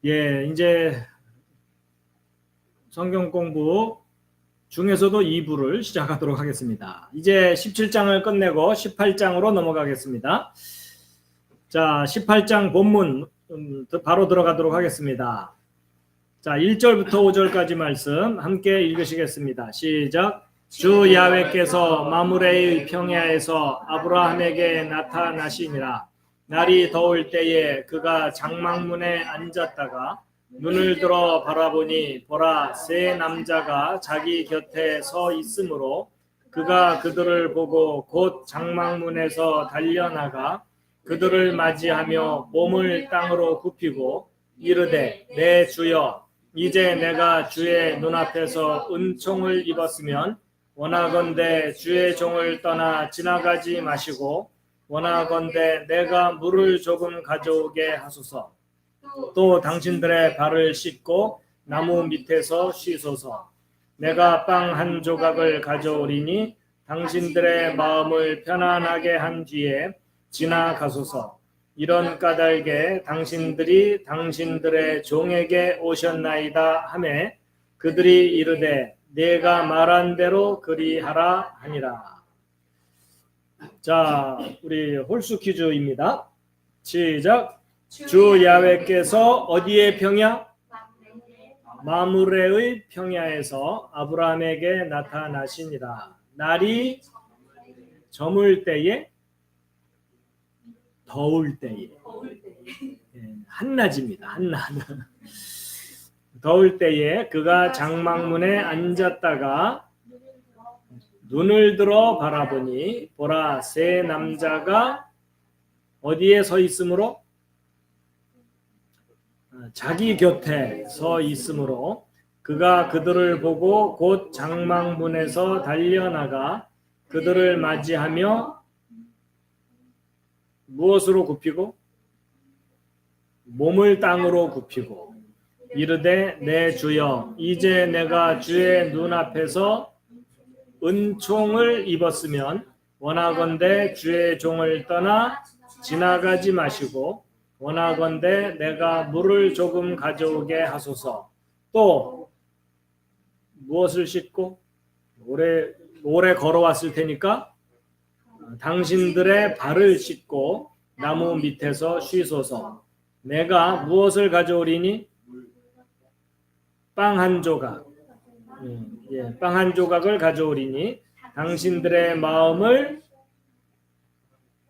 예, 이제 성경 공부 중에서도 2부를 시작하도록 하겠습니다. 이제 17장을 끝내고 18장으로 넘어가겠습니다. 자, 18장 본문 바로 들어가도록 하겠습니다. 자, 1절부터 5절까지 말씀 함께 읽으시겠습니다. 시작. 주 야훼께서 마므레의 평야에서 아브라함에게 나타나시니라. 날이 더울 때에 그가 장막문에 앉았다가 눈을 들어 바라보니 보라, 세 남자가 자기 곁에 서 있으므로 그가 그들을 보고 곧 장막문에서 달려나가 그들을 맞이하며 몸을 땅으로 굽히고 이르되, 내 주여, 이제 내가 주의 눈앞에서 은총을 입었으면 원하건대 주의 종을 떠나 지나가지 마시고 원하건대 내가 물을 조금 가져오게 하소서. 또 당신들의 발을 씻고 나무 밑에서 쉬소서. 내가 빵 한 조각을 가져오리니 당신들의 마음을 편안하게 한 뒤에 지나가소서. 이런 까닭에 당신들이 당신들의 종에게 오셨나이다 하매 그들이 이르되 내가 말한 대로 그리하라 하니라. 자, 우리 홀수 퀴즈입니다. 시작. 주 야훼께서 어디의 평야? 마므레의 평야에서 아브라함에게 나타나시니라. 날이 저물 때에, 더울 때에, 한낮입니다. 한낮. 더울 때에 그가 장막문에 앉았다가 눈을 들어 바라보니 보라, 세 남자가 어디에 서 있으므로? 자기 곁에 서 있으므로 그가 그들을 보고 곧 장막문에서 달려나가 그들을 맞이하며 무엇으로 굽히고? 몸을 땅으로 굽히고 이르되, 내 주여, 이제 내가 주의 눈앞에서 은총을 입었으면 원하건대 주의 종을 떠나 지나가지 마시고 원하건대 내가 물을 조금 가져오게 하소서. 또 무엇을 씻고? 오래 걸어왔을 테니까 당신들의 발을 씻고 나무 밑에서 쉬소서. 내가 무엇을 가져오리니? 빵 한 조각. 빵 한 조각을 가져오리니 당신들의 마음을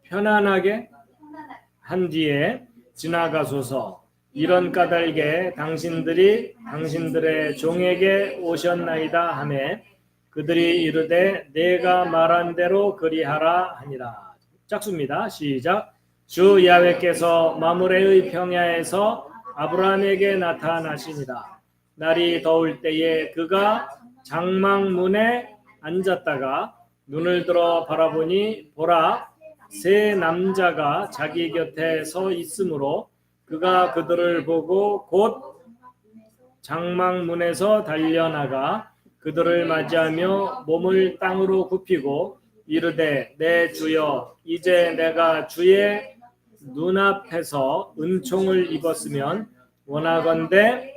편안하게 한 뒤에 지나가소서. 이런 까닭에 당신들이 당신들의 종에게 오셨나이다 하매 그들이 이르되 내가 말한 대로 그리하라 하니라. 짝수입니다. 시작. 주 야훼께서 마므레의 평야에서 아브라함에게 나타나시니라. 날이 더울 때에 그가 장막문에 앉았다가 눈을 들어 바라보니 보라, 세 남자가 자기 곁에 서 있으므로 그가 그들을 보고 곧 장막문에서 달려나가 그들을 맞이하며 몸을 땅으로 굽히고 이르되, 내 주여, 이제 내가 주의 눈앞에서 은총을 입었으면 원하건대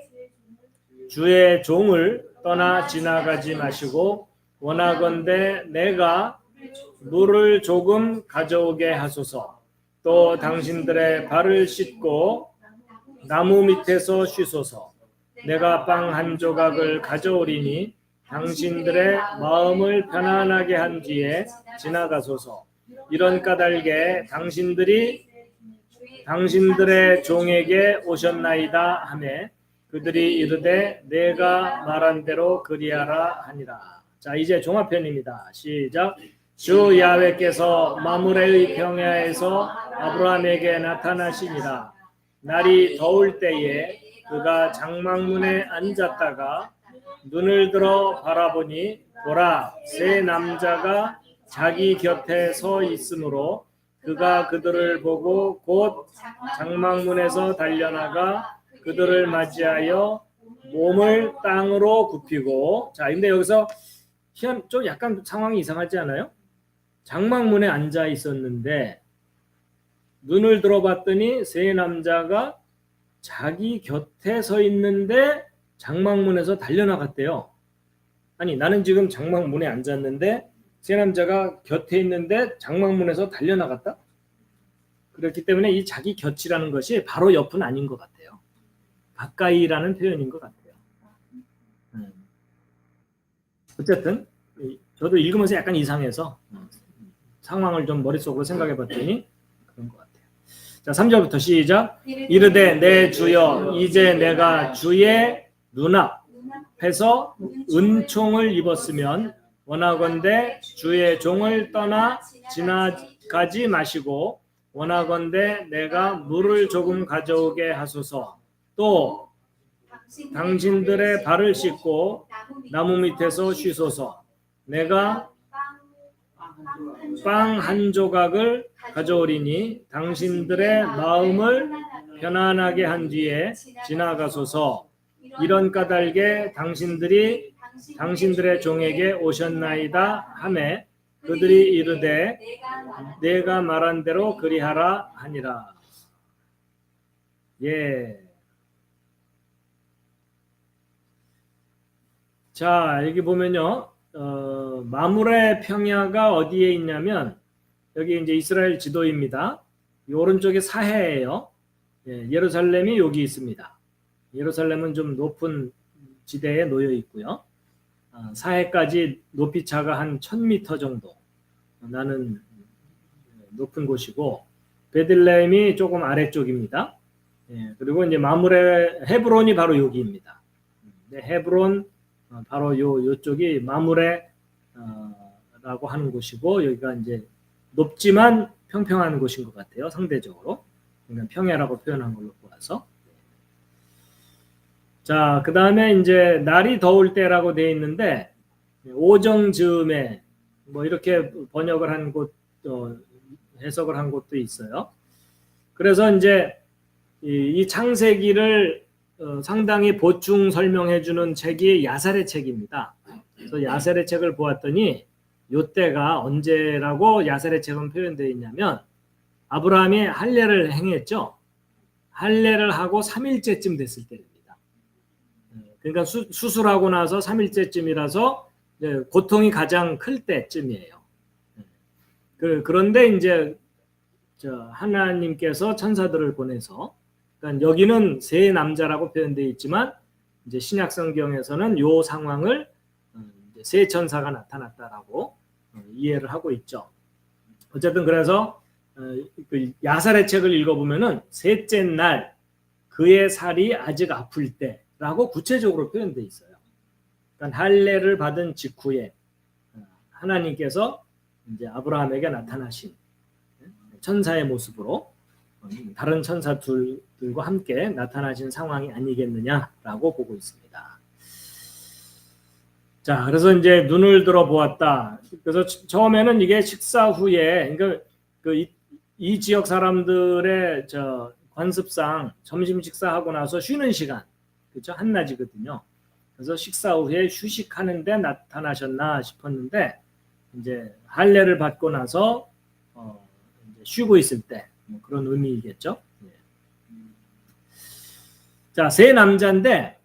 주의 종을 떠나 지나가지 마시고 원하건대 내가 물을 조금 가져오게 하소서. 또 당신들의 발을 씻고 나무 밑에서 쉬소서. 내가 빵 한 조각을 가져오리니 당신들의 마음을 편안하게 한 뒤에 지나가소서. 이런 까닭에 당신들이 당신들의 종에게 오셨나이다 하매 그들이 이르되 내가 말한 대로 그리하라 하니라. 자, 이제 종합편입니다. 시작. 주 야훼께서 마므레의 평야에서 아브라함에게 나타나시니라. 날이 더울 때에 그가 장막문에 앉았다가 눈을 들어 바라보니 보라, 세 남자가 자기 곁에 서 있으므로 그가 그들을 보고 곧 장막문에서 달려나가 그들을 맞이하여 몸을 땅으로 굽히고. 자, 근데 여기서 좀 약간 상황이 이상하지 않아요? 장막문에 앉아 있었는데 눈을 들어봤더니 세 남자가 자기 곁에 서 있는데 장막문에서 달려나갔대요. 아니, 나는 지금 장막문에 앉았는데 세 남자가 곁에 있는데 장막문에서 달려나갔다? 그렇기 때문에 이 자기 곁이라는 것이 바로 옆은 아닌 것 같아요. 가까이라는 표현인 것 같아요. 어쨌든 저도 읽으면서 약간 이상해서 상황을 좀 머릿속으로 생각해 봤더니 그런 것 같아요. 자, 3절부터 시작. 이르되 내 주여 이제 내가 주의 눈앞에서 은총을 입었으면 원하건대 주의 종을 떠나 지나가지 마시고 원하건대 내가 물을 조금 가져오게 하소서. 또 당신들의 발을 씻고 나무 밑에서 쉬소서. 내가 빵 한 조각을 가져오리니 당신들의 마음을 편안하게 한 뒤에 지나가소서. 이런 까닭에 당신들이 당신들의 종에게 오셨나이다 하매 그들이 이르되 내가 말한 대로 그리하라 하니라. 예. 자, 여기 보면요. 마므레 평야가 어디에 있냐면 여기 이제 이스라엘 지도입니다. 이 오른쪽에 사해예요. 예, 예루살렘이 여기 있습니다. 예루살렘은 좀 높은 지대에 놓여 있고요. 사해까지 높이 차가 한 1000m 정도 나는 높은 곳이고 베들레헴이 조금 아래쪽입니다. 예, 그리고 이제 마므레 헤브론이 바로 여기입니다. 네, 헤브론 바로 요쪽이 마므레라고 하는 곳이고 여기가 이제 높지만 평평한 곳인 것 같아요. 상대적으로. 그러니까 평야라고 표현한 걸로 보아서. 자, 그 다음에 이제 날이 더울 때라고 되어 있는데 오정 즈음에 뭐 이렇게 번역을 한 곳, 해석을 한 곳도 있어요. 그래서 이제 이 창세기를 상당히 보충 설명해 주는 책이 야살의 책입니다. 그래서 야살의 책을 보았더니 요때가 언제라고 야살의 책은 표현되어 있냐면 아브라함이 할례를 행했죠. 할례를 하고 3일째쯤 됐을 때입니다. 그러니까 수술하고 나서 3일째쯤이라서 고통이 가장 클 때쯤이에요. 그런데 이제 하나님께서 천사들을 보내서 그러니까 여기는 세 남자라고 표현되어 있지만 이제 신약 성경에서는 요 상황을 세 천사가 나타났다라고 이해를 하고 있죠. 어쨌든 그래서 그 야살의 책을 읽어보면은 셋째 날 그의 살이 아직 아플 때라고 구체적으로 표현되어 있어요. 그러니까 할례를 받은 직후에 하나님께서 이제 아브라함에게 나타나신 천사의 모습으로 다른 천사들과 함께 나타나신 상황이 아니겠느냐라고 보고 있습니다. 자, 그래서 이제 눈을 들어 보았다. 그래서 처음에는 이게 식사 후에, 그러니까 이 지역 사람들의 관습상 점심 식사하고 나서 쉬는 시간, 그렇죠? 한낮이거든요. 그래서 식사 후에 휴식하는데 나타나셨나 싶었는데 이제 할례를 받고 나서 이제 쉬고 있을 때 뭐 그런 의미이겠죠. 자, 세 남자인데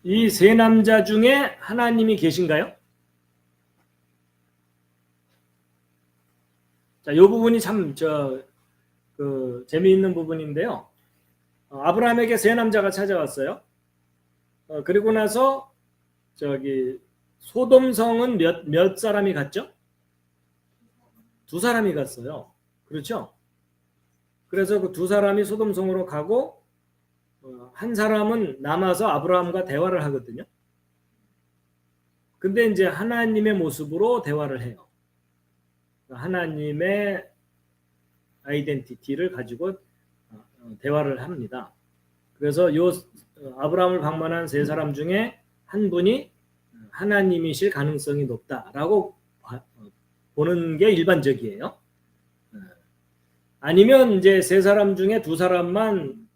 이 세 남자 중에 하나님이 계신가요? 자, 이 부분이 참 재미있는 부분인데요. 아브라함에게 세 남자가 찾아왔어요. 그리고 나서 소돔성은 몇 사람이 갔죠? 두 사람이 갔어요. 그렇죠? 그래서 그 두 사람이 소돔성으로 가고 한 사람은 남아서 아브라함과 대화를 하거든요. 근데 이제 하나님의 모습으로 대화를 해요. 하나님의 아이덴티티를 가지고 대화를 합니다. 그래서 아브라함을 방문한 세 사람 중에 한 분이 하나님이실 가능성이 높다라고 보는 게 일반적이에요. 아니면 이제 세 사람 중에 두 사람만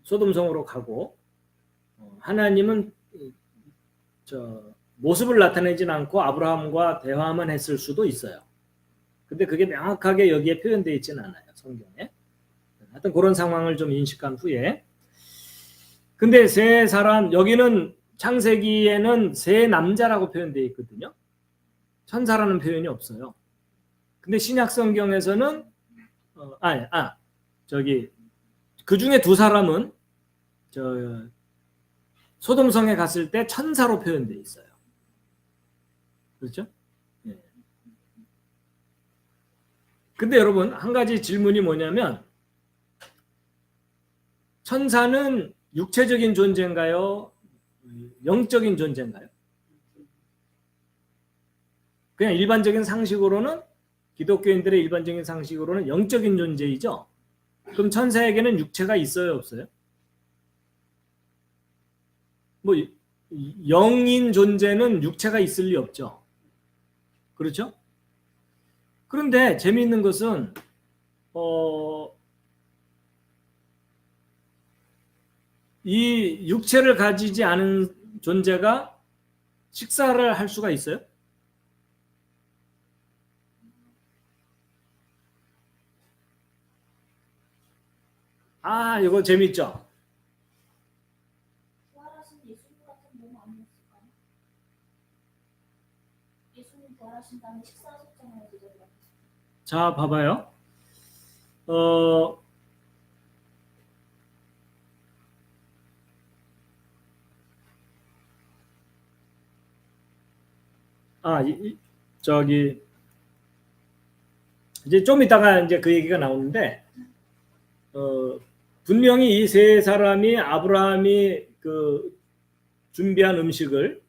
소돔성으로 가고 하나님은 모습을 나타내진 않고 아브라함과 대화만 했을 수도 있어요. 근데 그게 명확하게 여기에 표현되어 있지는 않아요, 성경에. 하여튼 그런 상황을 좀 인식한 후에, 근데 세 사람, 여기는 창세기에는 세 남자라고 표현되어 있거든요. 천사라는 표현이 없어요. 근데 신약 성경에서는 그 중에 두 사람은 소돔성에 갔을 때 천사로 표현되어 있어요. 그렇죠? 예. 근데 여러분, 한 가지 질문이 뭐냐면, 천사는 육체적인 존재인가요? 영적인 존재인가요? 그냥 일반적인 상식으로는, 기독교인들의 일반적인 상식으로는 영적인 존재이죠. 그럼 천사에게는 육체가 있어요, 없어요? 뭐 영인 존재는 육체가 있을 리 없죠. 그렇죠? 그런데 재미있는 것은 이 육체를 가지지 않은 존재가 식사를 할 수가 있어요? 아, 이거 재밌죠? 부활하신 예수님 같은 몸 아니었을까요? 예수님 부활하신 다음에 식사하셨잖아요, 제자들한테. 자, 봐봐요. 저기 이제 좀 이따가 이제 그 얘기가 나오는데, 분명히 이 세 사람이 아브라함이 그 준비한 음식을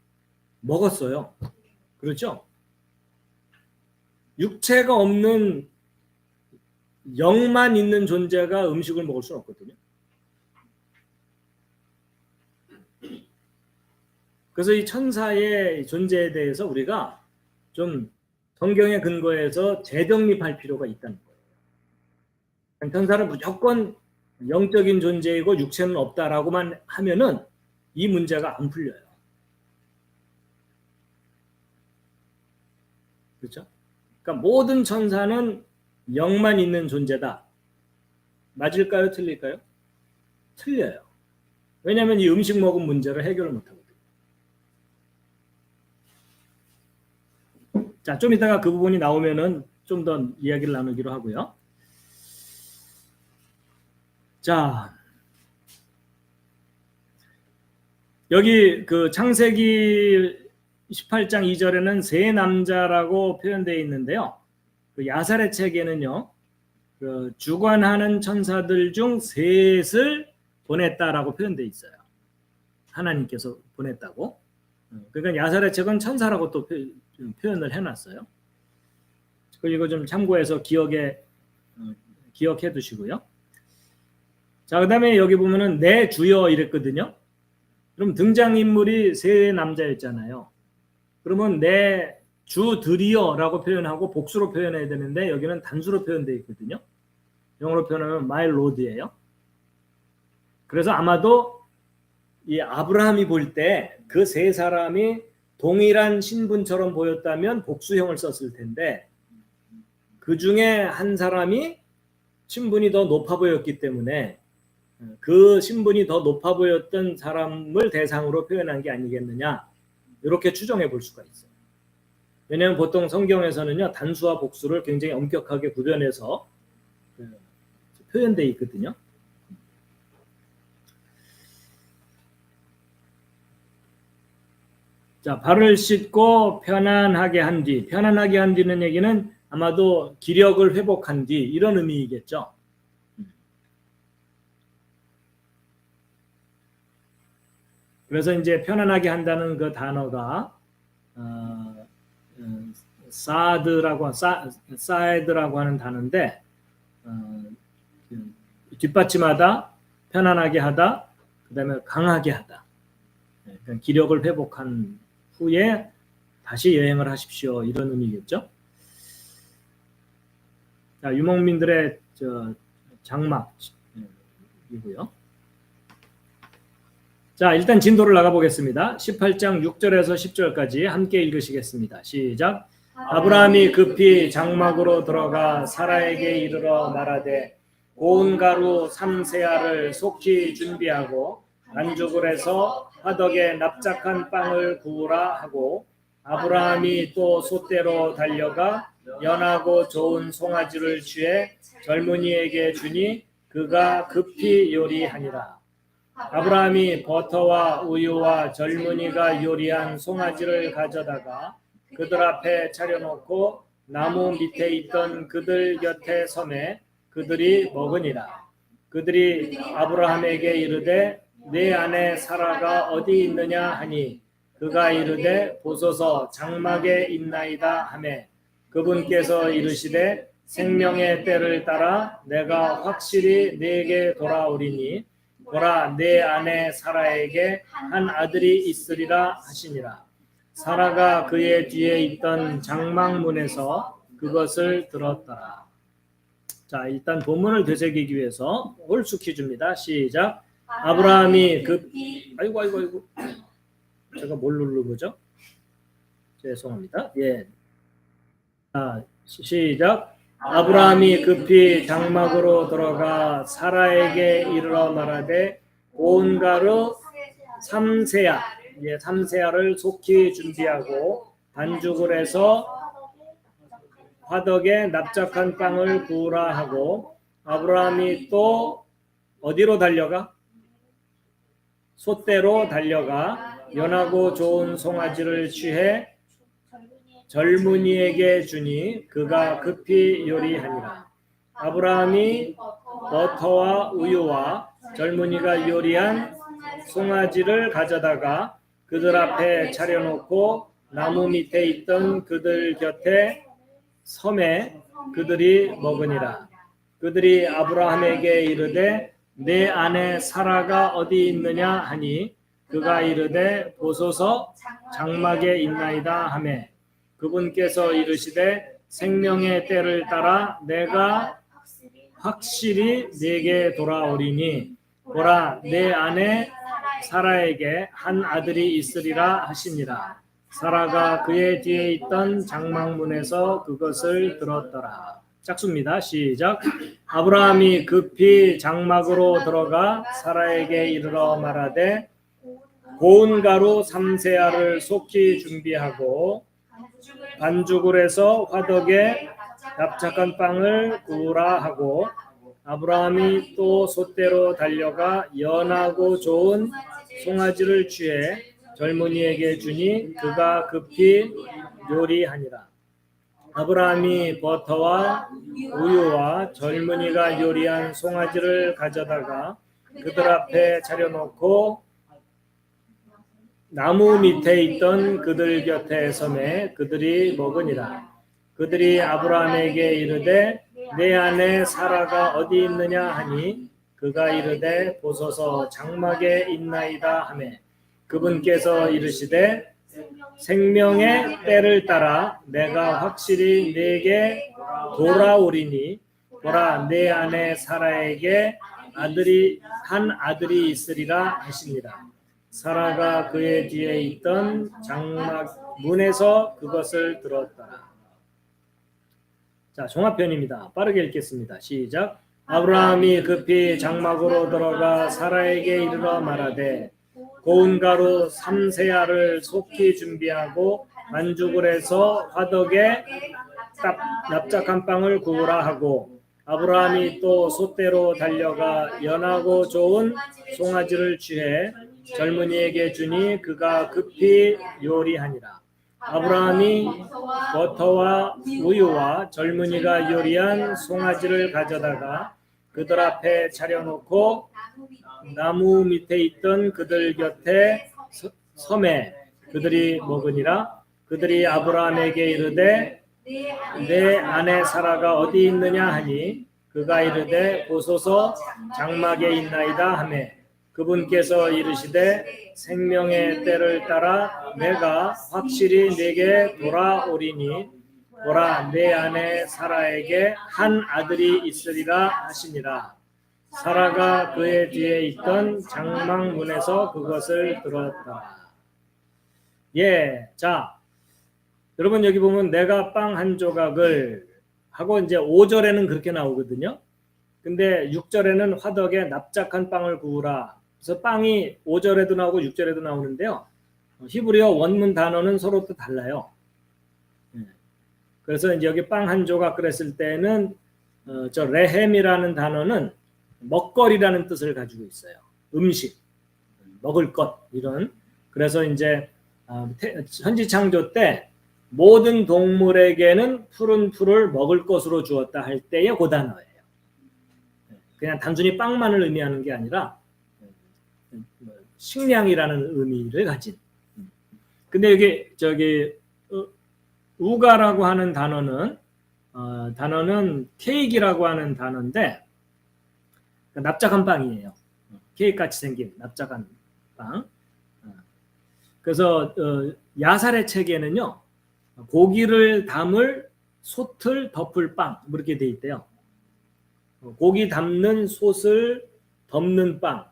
먹었어요. 그렇죠? 육체가 없는 영만 있는 존재가 음식을 먹을 수는 없거든요. 그래서 이 천사의 존재에 대해서 우리가 좀 성경에 근거해서 재정립할 필요가 있다는 거예요. 천사는 무조건 영적인 존재이고 육체는 없다라고만 하면은 이 문제가 안 풀려요. 그렇죠? 그러니까 모든 천사는 영만 있는 존재다. 맞을까요? 틀릴까요? 틀려요. 왜냐하면 이 음식 먹은 문제를 해결을 못하거든요. 자, 좀 이따가 그 부분이 나오면은 좀 더 이야기를 나누기로 하고요. 자, 여기 그 창세기 18장 2절에는 세 남자라고 표현되어 있는데요. 그 야사렛 책에는요, 그 주관하는 천사들 중 셋을 보냈다라고 표현되어 있어요. 하나님께서 보냈다고. 그러니까 야사렛 책은 천사라고 또 표현을 해놨어요. 그리고 좀 참고해서 기억해 두시고요. 자, 그 다음에 여기 보면은 내 주여 이랬거든요. 그럼 등장인물이 세 남자였잖아요. 그러면 내 주들이여라고 표현하고 복수로 표현해야 되는데 여기는 단수로 표현되어 있거든요. 영어로 표현하면 my lord예요. 그래서 아마도 이 아브라함이 볼 때 그 세 사람이 동일한 신분처럼 보였다면 복수형을 썼을 텐데 그 중에 한 사람이 신분이 더 높아 보였기 때문에 그 신분이 더 높아 보였던 사람을 대상으로 표현한 게 아니겠느냐, 이렇게 추정해 볼 수가 있어요. 왜냐하면 보통 성경에서는요, 단수와 복수를 굉장히 엄격하게 구별해서 표현되어 있거든요. 자, 발을 씻고 편안하게 한 뒤, 편안하게 한 뒤는 얘기는 아마도 기력을 회복한 뒤 이런 의미이겠죠. 그래서 이제 편안하게 한다는 그 단어가 사에드라고 하는 단어인데 뒷받침하다, 편안하게 하다, 그 다음에 강하게 하다. 그러니까 기력을 회복한 후에 다시 여행을 하십시오, 이런 의미겠죠. 자, 유목민들의 장막이고요. 자, 일단 진도를 나가 보겠습니다. 18장 6절에서 10절까지 함께 읽으시겠습니다. 시작. 아브라함이 급히 장막으로 들어가 사라에게 이르러 말하되 고운 가루 3세알을 속히 준비하고 반죽을 해서 화덕에 납작한 빵을 구우라 하고 아브라함이 또 솥대로 달려가 연하고 좋은 송아지를 취해 젊은이에게 주니 그가 급히 요리하니라. 아브라함이 버터와 우유와 젊은이가 요리한 송아지를 가져다가 그들 앞에 차려놓고 나무 밑에 있던 그들 곁에 서매 그들이 먹으니라. 그들이 아브라함에게 이르되 네 아내 사라가 어디 있느냐 하니 그가 이르되 보소서 장막에 있나이다 하매 그분께서 이르시되 생명의 때를 따라 내가 확실히 네게 돌아오리니 보라 내 아내 사라에게 한 아들이 있으리라 하시니라. 사라가 그의 뒤에 있던 장막문에서 그것을 들었더라. 자, 일단 본문을 되새기기 위해서 홀수 퀴즈입니다. 시작. 아브라함이 아이고 제가 뭘 누른 거죠? 죄송합니다. 예. 자, 시작. 아브라함이 급히 장막으로 들어가 사라에게 이르러 말하되 고운 가루 3세알, 3세알을 속히 준비하고 반죽을 해서 화덕에 납작한 빵을 구우라 하고 아브라함이 또 어디로 달려가? 솥대로 달려가 연하고 좋은 송아지를 취해 젊은이에게 주니 그가 급히 요리하니라. 아브라함이 버터와 우유와 젊은이가 요리한 송아지를 가져다가 그들 앞에 차려놓고 나무 밑에 있던 그들 곁에 섬에 그들이 먹으니라. 그들이 아브라함에게 이르되 내 아내 사라가 어디 있느냐 하니 그가 이르되 보소서 장막에 있나이다 하매 그분께서 이르시되 생명의 때를 따라 내가 확실히 네게 돌아오리니 보라 내 아내 사라에게 한 아들이 있으리라 하시니라. 사라가 그의 뒤에 있던 장막문에서 그것을 들었더라. 짝수입니다. 시작. 아브라함이 급히 장막으로 들어가 사라에게 이르러 말하되 고운 가루 3세알을 속히 준비하고 반죽을 해서 화덕에 납작한 빵을 구우라 하고 아브라함이 또 솥대로 달려가 연하고 좋은 송아지를 취해 젊은이에게 주니 그가 급히 요리하니라. 아브라함이 버터와 우유와 젊은이가 요리한 송아지를 가져다가 그들 앞에 차려놓고 나무 밑에 있던 그들 곁에 서매 그들이 먹으니라. 그들이 아브라함에게 이르되 내 아내 사라가 어디 있느냐 하니 그가 이르되 보소서 장막에 있나이다 하매 그분께서 이르시되 생명의 때를 따라 내가 확실히 네게 돌아오리니 보라 내 아내 사라에게 한 아들이 있으리라 하시니라. 사라가 그의 뒤에 있던 장막 문에서 그것을 들었더라. 자, 종합편입니다. 빠르게 읽겠습니다. 시작. 아브라함이 급히 장막으로 들어가 사라에게 이르러 말하되 고운 가루 3세알을 속히 준비하고 반죽을 해서 화덕에 납작한 빵을 구우라 하고 아브라함이 또 솥대로 달려가 연하고 좋은 송아지를 취해 젊은이에게 주니 그가 급히 요리하니라. 아브라함이 버터와 우유와 젊은이가 요리한 송아지를 가져다가 그들 앞에 차려놓고 나무 밑에 있던 그들 곁에 섬에 그들이 먹으니라. 그들이 아브라함에게 이르되 내 아내 사라가 어디 있느냐 하니 그가 이르되 보소서 장막에 있나이다 하매 그분께서 이르시되 생명의 때를 따라 내가 확실히 네게 돌아오리니 보라 내 아내 사라에게 한 아들이 있으리라 하시니라. 사라가 그의 뒤에 있던 장막문에서 그것을 들었다. 자 여러분 여기 보면 내가 빵 한 조각을 하고 이제 5절에는 그렇게 나오거든요. 근데 6절에는 화덕에 납작한 빵을 구우라. 그래서 빵이 5절에도 나오고 6절에도 나오는데요. 히브리어 원문 단어는 서로 또 달라요. 그래서 이제 여기 빵 한 조각 그랬을 때는 저 레헴이라는 단어는 먹거리라는 뜻을 가지고 있어요. 음식, 먹을 것 이런. 그래서 이제 천지 창조 때 모든 동물에게는 푸른 풀을 먹을 것으로 주었다 할 때의 그 단어예요. 그냥 단순히 빵만을 의미하는 게 아니라 식량이라는 의미를 가진. 근데 여기 저기 우가라고 하는 단어는 케이크라고 하는 단어인데 납작한 빵이에요. 케이크 같이 생긴 납작한 빵. 그래서 야살의 책에는요 고기를 담을 솥을 덮을 빵 이렇게 돼 있대요. 고기 담는 솥을 덮는 빵.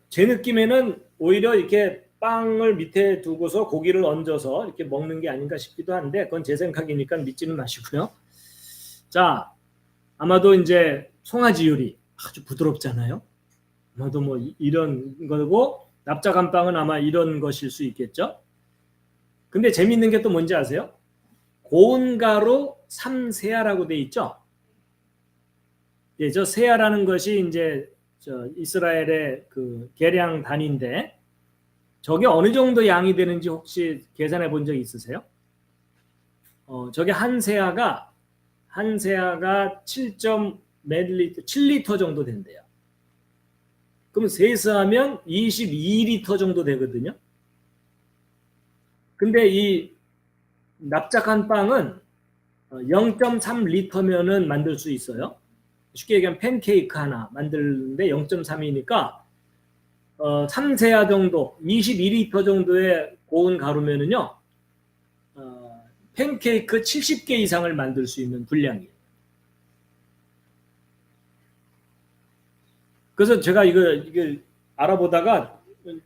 제 느낌에는 오히려 이렇게 빵을 밑에 두고서 고기를 얹어서 이렇게 먹는 게 아닌가 싶기도 한데 그건 제 생각이니까 믿지는 마시고요. 자, 아마도 이제 송아지 요리 아주 부드럽잖아요. 아마도 뭐 이런 거고 납작한 빵은 아마 이런 것일 수 있겠죠. 근데 재미있는 게 또 뭔지 아세요? 고운 가루 삼세아라고 돼 있죠. 예, 저 세아라는 것이 이제 저 이스라엘의 그 계량 단위인데 저게 어느 정도 양이 되는지 혹시 계산해 본 적 있으세요? 저게 한 세아가 7.몇 7리터 정도 된대요. 그럼 세수하면 22리터 정도 되거든요. 근데 이 납작한 빵은 0.3리터면은 만들 수 있어요. 쉽게 얘기하면 팬케이크 하나 만드는데 0.3이니까 3세아 정도, 22리터 정도의 고운 가루면은요, 팬케이크 70개 이상을 만들 수 있는 분량이에요. 그래서 제가 이걸 알아보다가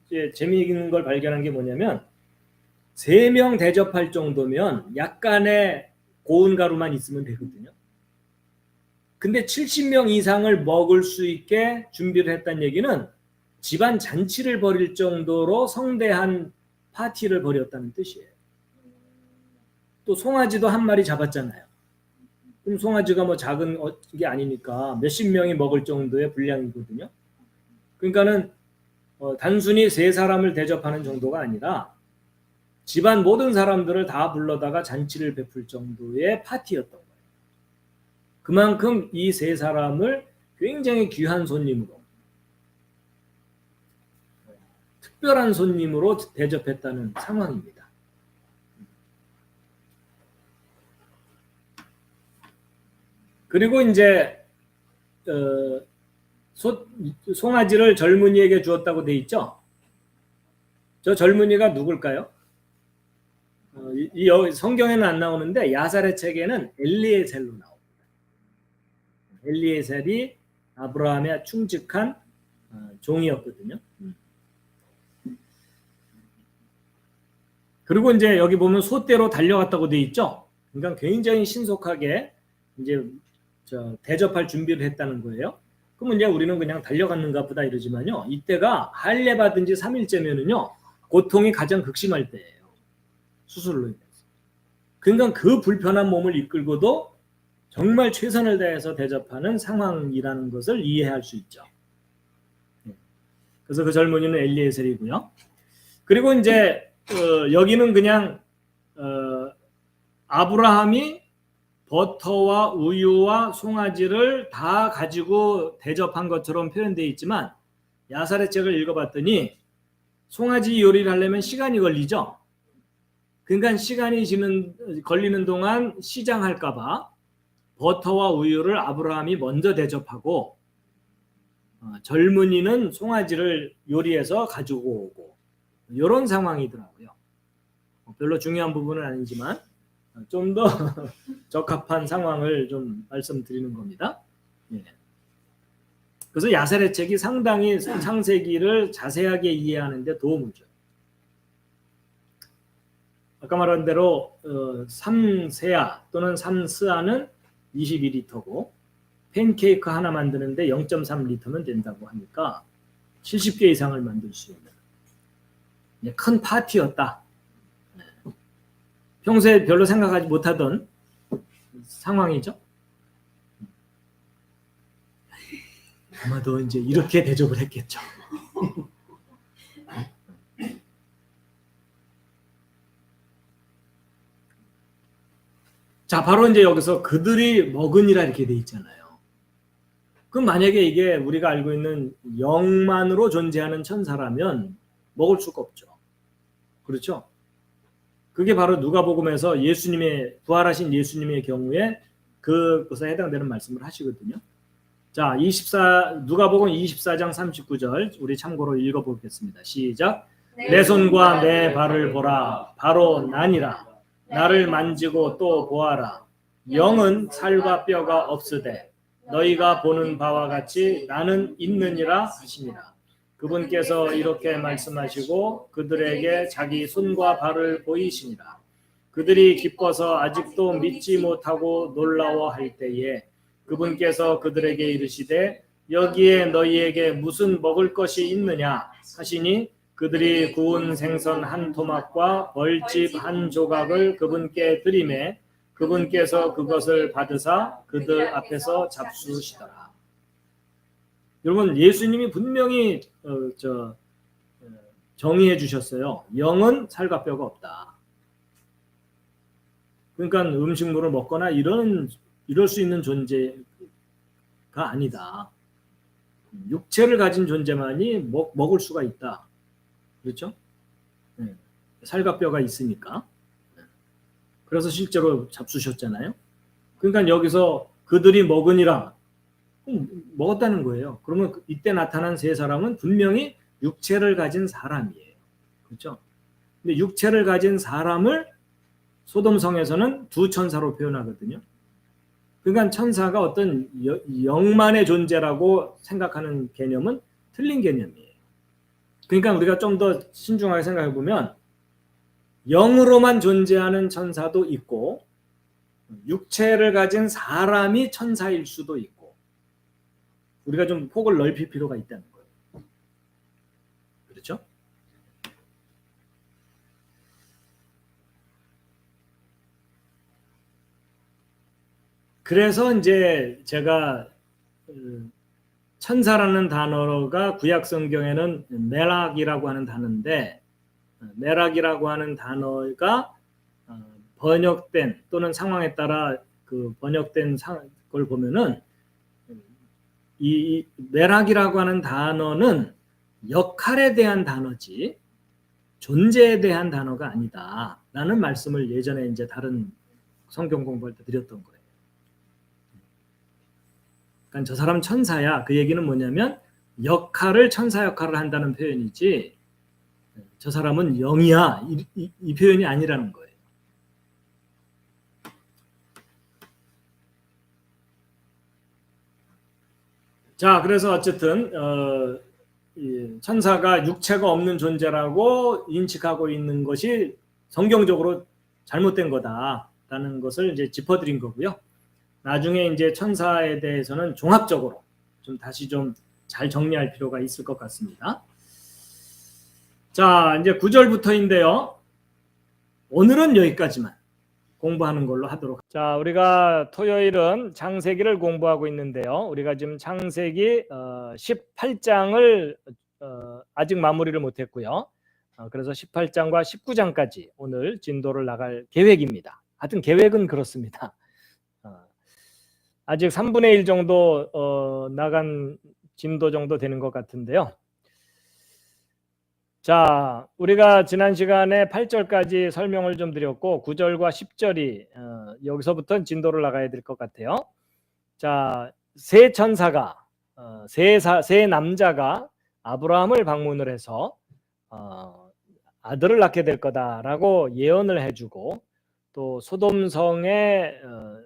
이제 재미있는 걸 발견한 게 뭐냐면 3명 대접할 정도면 약간의 고운 가루만 있으면 되거든요. 근데 70명 이상을 먹을 수 있게 준비를 했다는 얘기는 집안 잔치를 벌일 정도로 성대한 파티를 벌였다는 뜻이에요. 또 송아지도 한 마리 잡았잖아요. 그럼 송아지가 뭐 작은 게 아니니까 몇십 명이 먹을 정도의 분량이거든요. 그러니까는 단순히 3사람을 대접하는 정도가 아니라 집안 모든 사람들을 다 불러다가 잔치를 베풀 정도의 파티였던 거예요. 그만큼 이 3사람을 굉장히 귀한 손님으로, 특별한 손님으로 대접했다는 상황입니다. 그리고 이제 송아지를 젊은이에게 주었다고 돼 있죠. 저 젊은이가 누굴까요? 이 성경에는 안 나오는데 야살의 책에는 엘리에셀로 나옵니다. 엘리에셀이 아브라함의 충직한 종이었거든요. 그리고 이제 여기 보면 소떼로 달려갔다고 돼 있죠. 그러니까 굉장히 신속하게 이제 대접할 준비를 했다는 거예요. 그러면 이제 우리는 그냥 달려갔는가 보다 이러지만요. 이때가 할례 받은 지 3일째면은요. 고통이 가장 극심할 때예요. 수술로 인해서. 그러니까 그 불편한 몸을 이끌고도 정말 최선을 다해서 대접하는 상황이라는 것을 이해할 수 있죠. 그래서 그 젊은이는 엘리에셀이고요. 그리고 이제 여기는 그냥 아브라함이 버터와 우유와 송아지를 다 가지고 대접한 것처럼 표현되어 있지만 야살의 책을 읽어봤더니 송아지 요리를 하려면 시간이 걸리죠. 그러니까 시간이 걸리는 동안 시장할까 봐 버터와 우유를 아브라함이 먼저 대접하고 젊은이는 송아지를 요리해서 가지고 오고 이런 상황이더라고요. 별로 중요한 부분은 아니지만 좀 더 적합한 상황을 좀 말씀드리는 겁니다. 예. 그래서 야살의 책이 상당히 창세기를 자세하게 이해하는 데 도움을 줘요. 아까 말한 대로 3세아 또는 3스아는 22리터고 팬케이크 하나 만드는데 0.3리터면 된다고 하니까 70개 이상을 만들 수 있는 큰 파티였다. 평소에 별로 생각하지 못하던 상황이죠. 아마도 이제 이렇게 대접을 했겠죠. 자, 바로 이제 여기서 그들이 먹으니라 이렇게 돼 있잖아요. 그럼 만약에 이게 우리가 알고 있는 영만으로 존재하는 천사라면 먹을 수가 없죠. 그렇죠? 그게 바로 누가복음에서 예수님의 부활하신 예수님의 경우에 그것에 해당되는 말씀을 하시거든요. 자, 누가복음 24장 39절 우리 참고로 읽어보겠습니다. 시작. 내 손과 내 발을 보라. 바로 나니라. 나를 만지고 또 보아라. 영은 살과 뼈가 없으되 너희가 보는 바와 같이 나는 있느니라 하시니라. 그분께서 이렇게 말씀하시고 그들에게 자기 손과 발을 보이시니라. 그들이 기뻐서 아직도 믿지 못하고 놀라워할 때에 그분께서 그들에게 이르시되 여기에 너희에게 무슨 먹을 것이 있느냐 하시니 그들이 구운 생선 한 토막과 벌집 한 조각을 그분께 드리매 그분께서 그것을 받으사 그들 앞에서 잡수시더라. 여러분, 예수님이 분명히 정의해 주셨어요. 영은 살과 뼈가 없다. 그러니까 음식물을 먹거나 이럴 수 있는 존재가 아니다. 육체를 가진 존재만이 먹을 수가 있다. 그렇죠? 살과 뼈가 있으니까. 그래서 실제로 잡수셨잖아요. 그러니까 여기서 그들이 먹으니라 먹었다는 거예요. 그러면 이때 나타난 세 사람은 분명히 육체를 가진 사람이에요. 그렇죠? 근데 육체를 가진 사람을 소돔성에서는 두 천사로 표현하거든요. 그러니까 천사가 어떤 영만의 존재라고 생각하는 개념은 틀린 개념이에요. 그러니까 우리가 좀 더 신중하게 생각해 보면 영으로만 존재하는 천사도 있고 육체를 가진 사람이 천사일 수도 있고 우리가 좀 폭을 넓힐 필요가 있다는 거예요. 그렇죠? 그래서 이제 제가 천사라는 단어가 구약 성경에는 메락이라고 하는 단어인데 메락이라고 하는 단어가 번역된 또는 상황에 따라 그 번역된 걸 보면은 이 메락이라고 하는 단어는 역할에 대한 단어지 존재에 대한 단어가 아니다라는 말씀을 예전에 이제 다른 성경 공부할 때 드렸던 거예요. 그러니까 저 사람 천사야. 그 얘기는 뭐냐면 역할을 천사 역할을 한다는 표현이지 저 사람은 영이야. 이 표현이 아니라는 거예요. 자, 그래서 어쨌든 천사가 육체가 없는 존재라고 인식하고 있는 것이 성경적으로 잘못된 거다라는 것을 이제 짚어드린 거고요. 나중에 이제 천사에 대해서는 종합적으로 좀 다시 좀 잘 정리할 필요가 있을 것 같습니다. 자, 이제 9절부터인데요. 오늘은 여기까지만 공부하는 걸로 하도록. 자, 우리가 토요일은 창세기를 공부하고 있는데요. 우리가 지금 창세기 18장을 아직 마무리를 못했고요. 그래서 18장과 19장까지 오늘 진도를 나갈 계획입니다. 하여튼 계획은 그렇습니다. 아직 3분의 1 정도 나간 진도 정도 되는 것 같은데요. 자, 우리가 지난 시간에 8절까지 설명을 좀 드렸고 9절과 10절이 여기서부터 진도를 나가야 될 것 같아요. 자, 세 천사가 세 남자가 아브라함을 방문을 해서 아들을 낳게 될 거다라고 예언을 해주고 또 소돔성에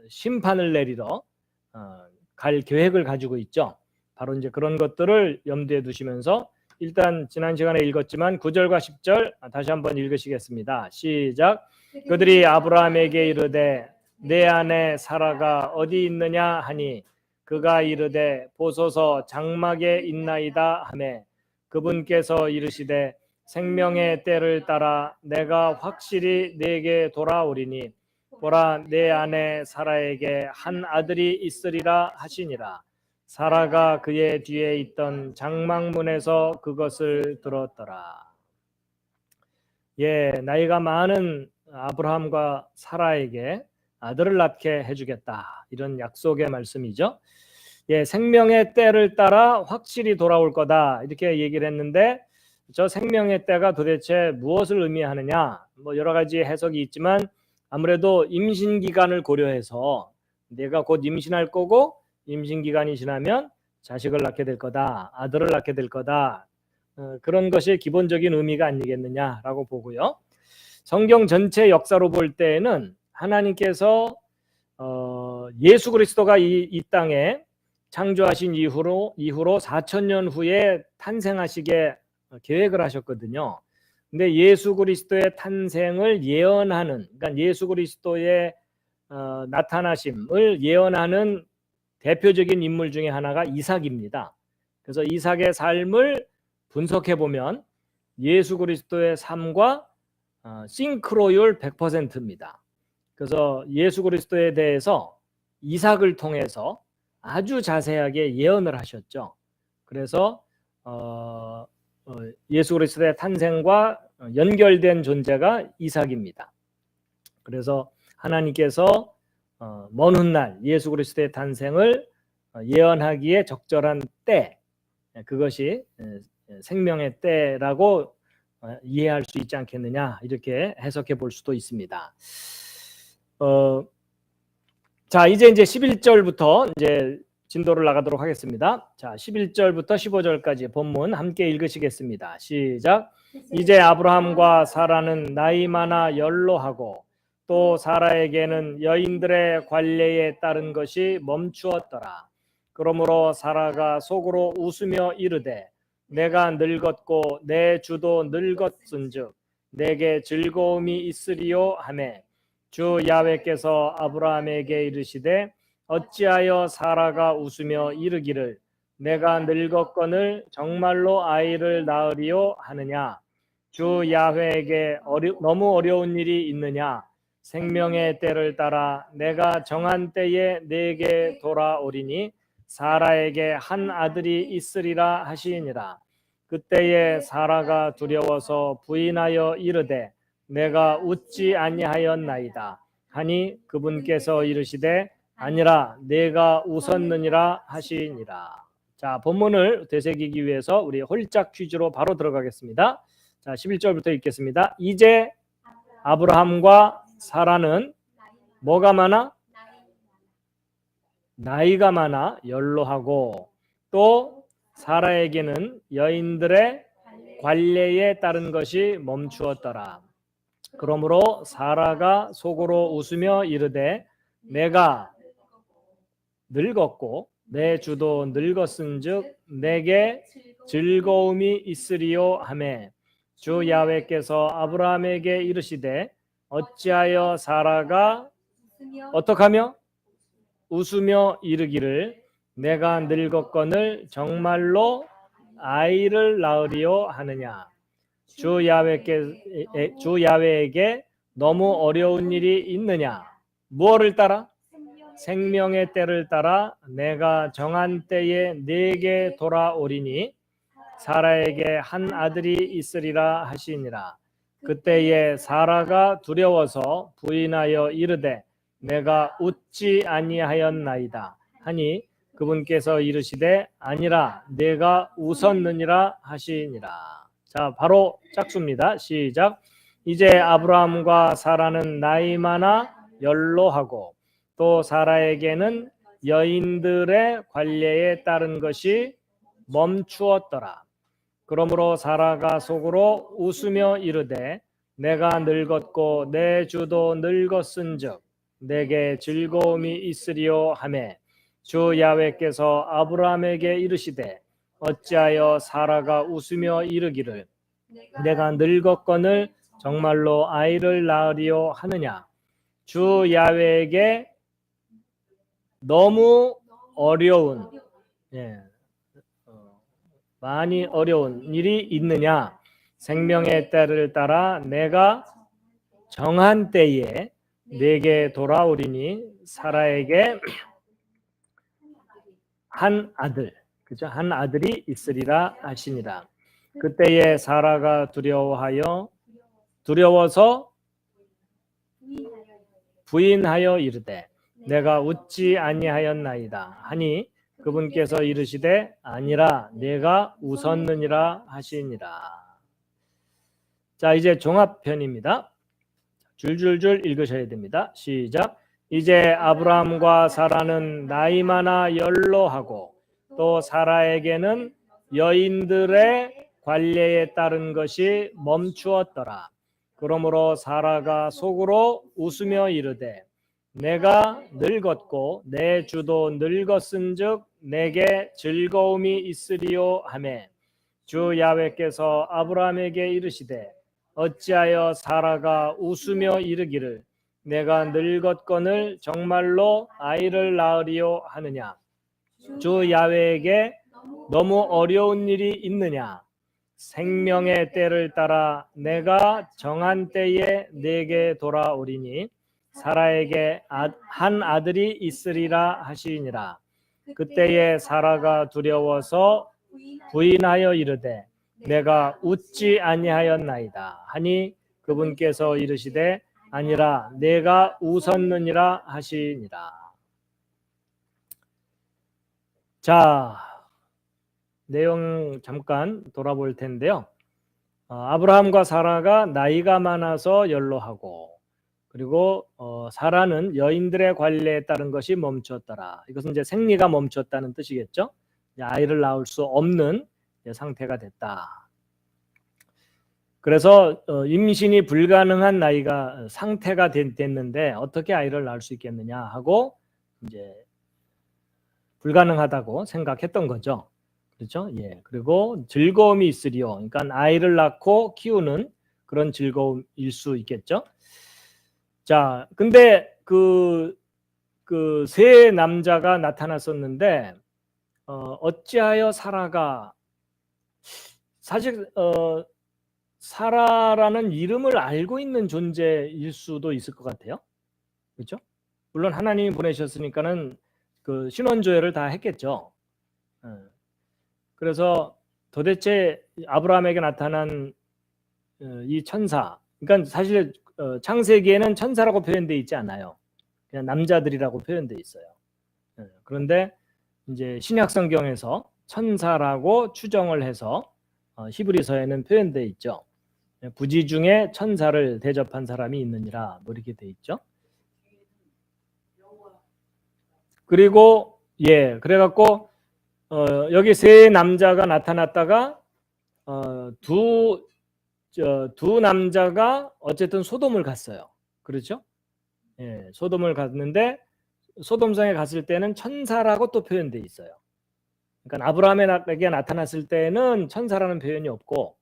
심판을 내리러 갈 계획을 가지고 있죠. 바로 이제 그런 것들을 염두에 두시면서 일단 지난 시간에 읽었지만 9절과 10절 다시 한번 읽으시겠습니다. 시작. 그들이 아브라함에게 이르되 내 아내 사라가 어디 있느냐 하니 그가 이르되 보소서 장막에 있나이다 하매 그분께서 이르시되 생명의 때를 따라 내가 확실히 내게 돌아오리니 보라 내 아내 사라에게 한 아들이 있으리라 하시니라. 사라가 그의 뒤에 있던 장막문에서 그것을 들었더라. 예, 나이가 많은 아브라함과 사라에게 아들을 낳게 해주겠다, 이런 약속의 말씀이죠. 예, 생명의 때를 따라 확실히 돌아올 거다, 이렇게 얘기를 했는데 저 생명의 때가 도대체 무엇을 의미하느냐, 뭐 여러 가지 해석이 있지만 아무래도 임신 기간을 고려해서 내가 곧 임신할 거고 임신 기간이 지나면 자식을 낳게 될 거다, 아들을 낳게 될 거다, 그런 것이 기본적인 의미가 아니겠느냐라고 보고요. 성경 전체 역사로 볼 때에는 하나님께서 예수 그리스도가 이 땅에 창조하신 이후로 4,000년 후에 탄생하시게 계획을 하셨거든요. 근데 예수 그리스도의 탄생을 예언하는, 그러니까 예수 그리스도의 나타나심을 예언하는 대표적인 인물 중에 하나가 이삭입니다. 그래서 이삭의 삶을 분석해 보면 예수 그리스도의 삶과 싱크로율 100%입니다. 그래서 예수 그리스도에 대해서 이삭을 통해서 아주 자세하게 예언을 하셨죠. 그래서 예수 그리스도의 탄생과 연결된 존재가 이삭입니다. 그래서 하나님께서 먼 훗날 예수 그리스도의 탄생을 예언하기에 적절한 때, 그것이 생명의 때라고 이해할 수 있지 않겠느냐, 이렇게 해석해 볼 수도 있습니다. 자, 이제 11절부터 이제 진도를 나가도록 하겠습니다. 자, 11절부터 15절까지 본문 함께 읽으시겠습니다. 시작. 이제 아브라함과 사라는 나이 많아 연로하고 또 사라에게는 여인들의 관례에 따른 것이 멈추었더라. 그러므로 사라가 속으로 웃으며 이르되 내가 늙었고 내 주도 늙었은즉 내게 즐거움이 있으리요 하매 주 야훼께서 아브라함에게 이르시되 어찌하여 사라가 웃으며 이르기를 내가 늙었거늘 정말로 아이를 낳으리요 하느냐. 주 야훼에게 너무 어려운 일이 있느냐. 생명의 때를 따라 내가 정한 때에 내게 돌아오리니 사라에게 한 아들이 있으리라 하시니라. 그때에 사라가 두려워서 부인하여 이르되 내가 웃지 아니하였나이다 하니 그분께서 이르시되 아니라 내가 웃었느니라 하시니라. 자, 본문을 되새기기 위해서 우리 홀짝 퀴즈로 바로 들어가겠습니다. 자, 11절부터 읽겠습니다. 이제 아브라함과 사라는 뭐가 많아? 나이가 많아 연로하고 또 사라에게는 여인들의 관례에 따른 것이 멈추었더라. 그러므로 사라가 속으로 웃으며 이르되 내가 늙었고 내 주도 늙었은즉 내게 즐거움이 있으리요 하매 주 야훼께서 아브라함에게 이르시되 어찌하여 사라가 어떡하며 웃으며 이르기를 내가 늙었거늘 정말로 아이를 낳으리요 하느냐. 주 야훼에게 너무 어려운 일이 있느냐. 무엇을 따라? 생명의 때를 따라 내가 정한 때에 내게 돌아오리니 사라에게 한 아들이 있으리라 하시니라. 그때에 사라가 두려워서 부인하여 이르되 내가 웃지 아니하였나이다 하니 그분께서 이르시되 아니라 내가 웃었느니라 하시니라. 자, 바로 짝수입니다. 시작. 이제 아브라함과 사라는 나이 많아 연로하고 또 사라에게는 여인들의 관례에 따른 것이 멈추었더라. 그러므로 사라가 속으로 웃으며 이르되 내가 늙었고 내 주도 늙었은즉 내게 즐거움이 있으리요 하매 주 야훼께서 아브라함에게 이르시되 어찌하여 사라가 웃으며 이르기를 내가 늙었거늘 정말로 아이를 낳으려 하느냐. 주 야훼에게 너무 어려운, 예, 많이 어려운 일이 있느냐. 생명의 때를 따라 내가 정한 때에 내게 돌아오리니 사라에게 한 아들, 그죠? 한 아들이 있으리라 하시니라. 그때에 사라가 두려워서 부인하여 이르되 내가 웃지 아니하였나이다 하니 그분께서 이르시되 아니라 내가 웃었느니라 하시니라. 자, 이제 종합편입니다. 줄줄줄 읽으셔야 됩니다. 시작. 이제 아브라함과 사라는 나이 많아 연로하고 또 사라에게는 여인들의 관례에 따른 것이 멈추었더라. 그러므로 사라가 속으로 웃으며 이르되 내가 늙었고 내 주도 늙었은즉 내게 즐거움이 있으리요 하매 주 야훼께서 아브라함에게 이르시되 어찌하여 사라가 웃으며 이르기를 내가 늙었거늘 정말로 아이를 낳으리요 하느냐. 주 야훼에게 너무 어려운 일이 있느냐. 생명의 때를 따라 내가 정한 때에 내게 돌아오리니 사라에게 한 아들이 있으리라 하시니라. 그때에 사라가 두려워서 부인하여 이르되 내가 웃지 아니하였나이다 하니 그분께서 이르시되 아니라 내가 웃었느니라 하시니라. 자, 내용 잠깐 돌아볼 텐데요. 아브라함과 사라가 나이가 많아서 연로하고 그리고 사라는 여인들의 관례에 따른 것이 멈췄더라. 이것은 이제 생리가 멈췄다는 뜻이겠죠. 아이를 낳을 수 없는 상태가 됐다. 그래서 임신이 불가능한 나이가 상태가 됐는데 어떻게 아이를 낳을 수 있겠느냐 하고 이제 불가능하다고 생각했던 거죠. 그렇죠? 예. 그리고 즐거움이 있으리요. 그러니까 아이를 낳고 키우는 그런 즐거움일 수 있겠죠. 자, 근데 그 세 남자가 나타났었는데 어찌하여 사라가 사실 사라라는 이름을 알고 있는 존재일 수도 있을 것 같아요. 그렇죠? 물론 하나님이 보내셨으니까는 그 신원조회를 다 했겠죠. 그래서 도대체 아브라함에게 나타난 이 천사, 그러니까 사실 창세기에는 천사라고 표현되어 있지 않아요. 그냥 남자들이라고 표현되어 있어요. 그런데 이제 신약 성경에서 천사라고 추정을 해서 히브리서에는 표현되어 있죠. 부지 중에 천사를 대접한 사람이 있느니라 뭐 이렇게 되어 있죠. 그리고 그래갖고 여기 세 남자가 나타났다가 두 남자가 어쨌든 소돔을 갔어요. 그렇죠? 예, 소돔을 갔는데 소돔성에 갔을 때는 천사라고 또 표현되어 있어요. 그러니까 아브라함에게 나타났을 때는 천사라는 표현이 없고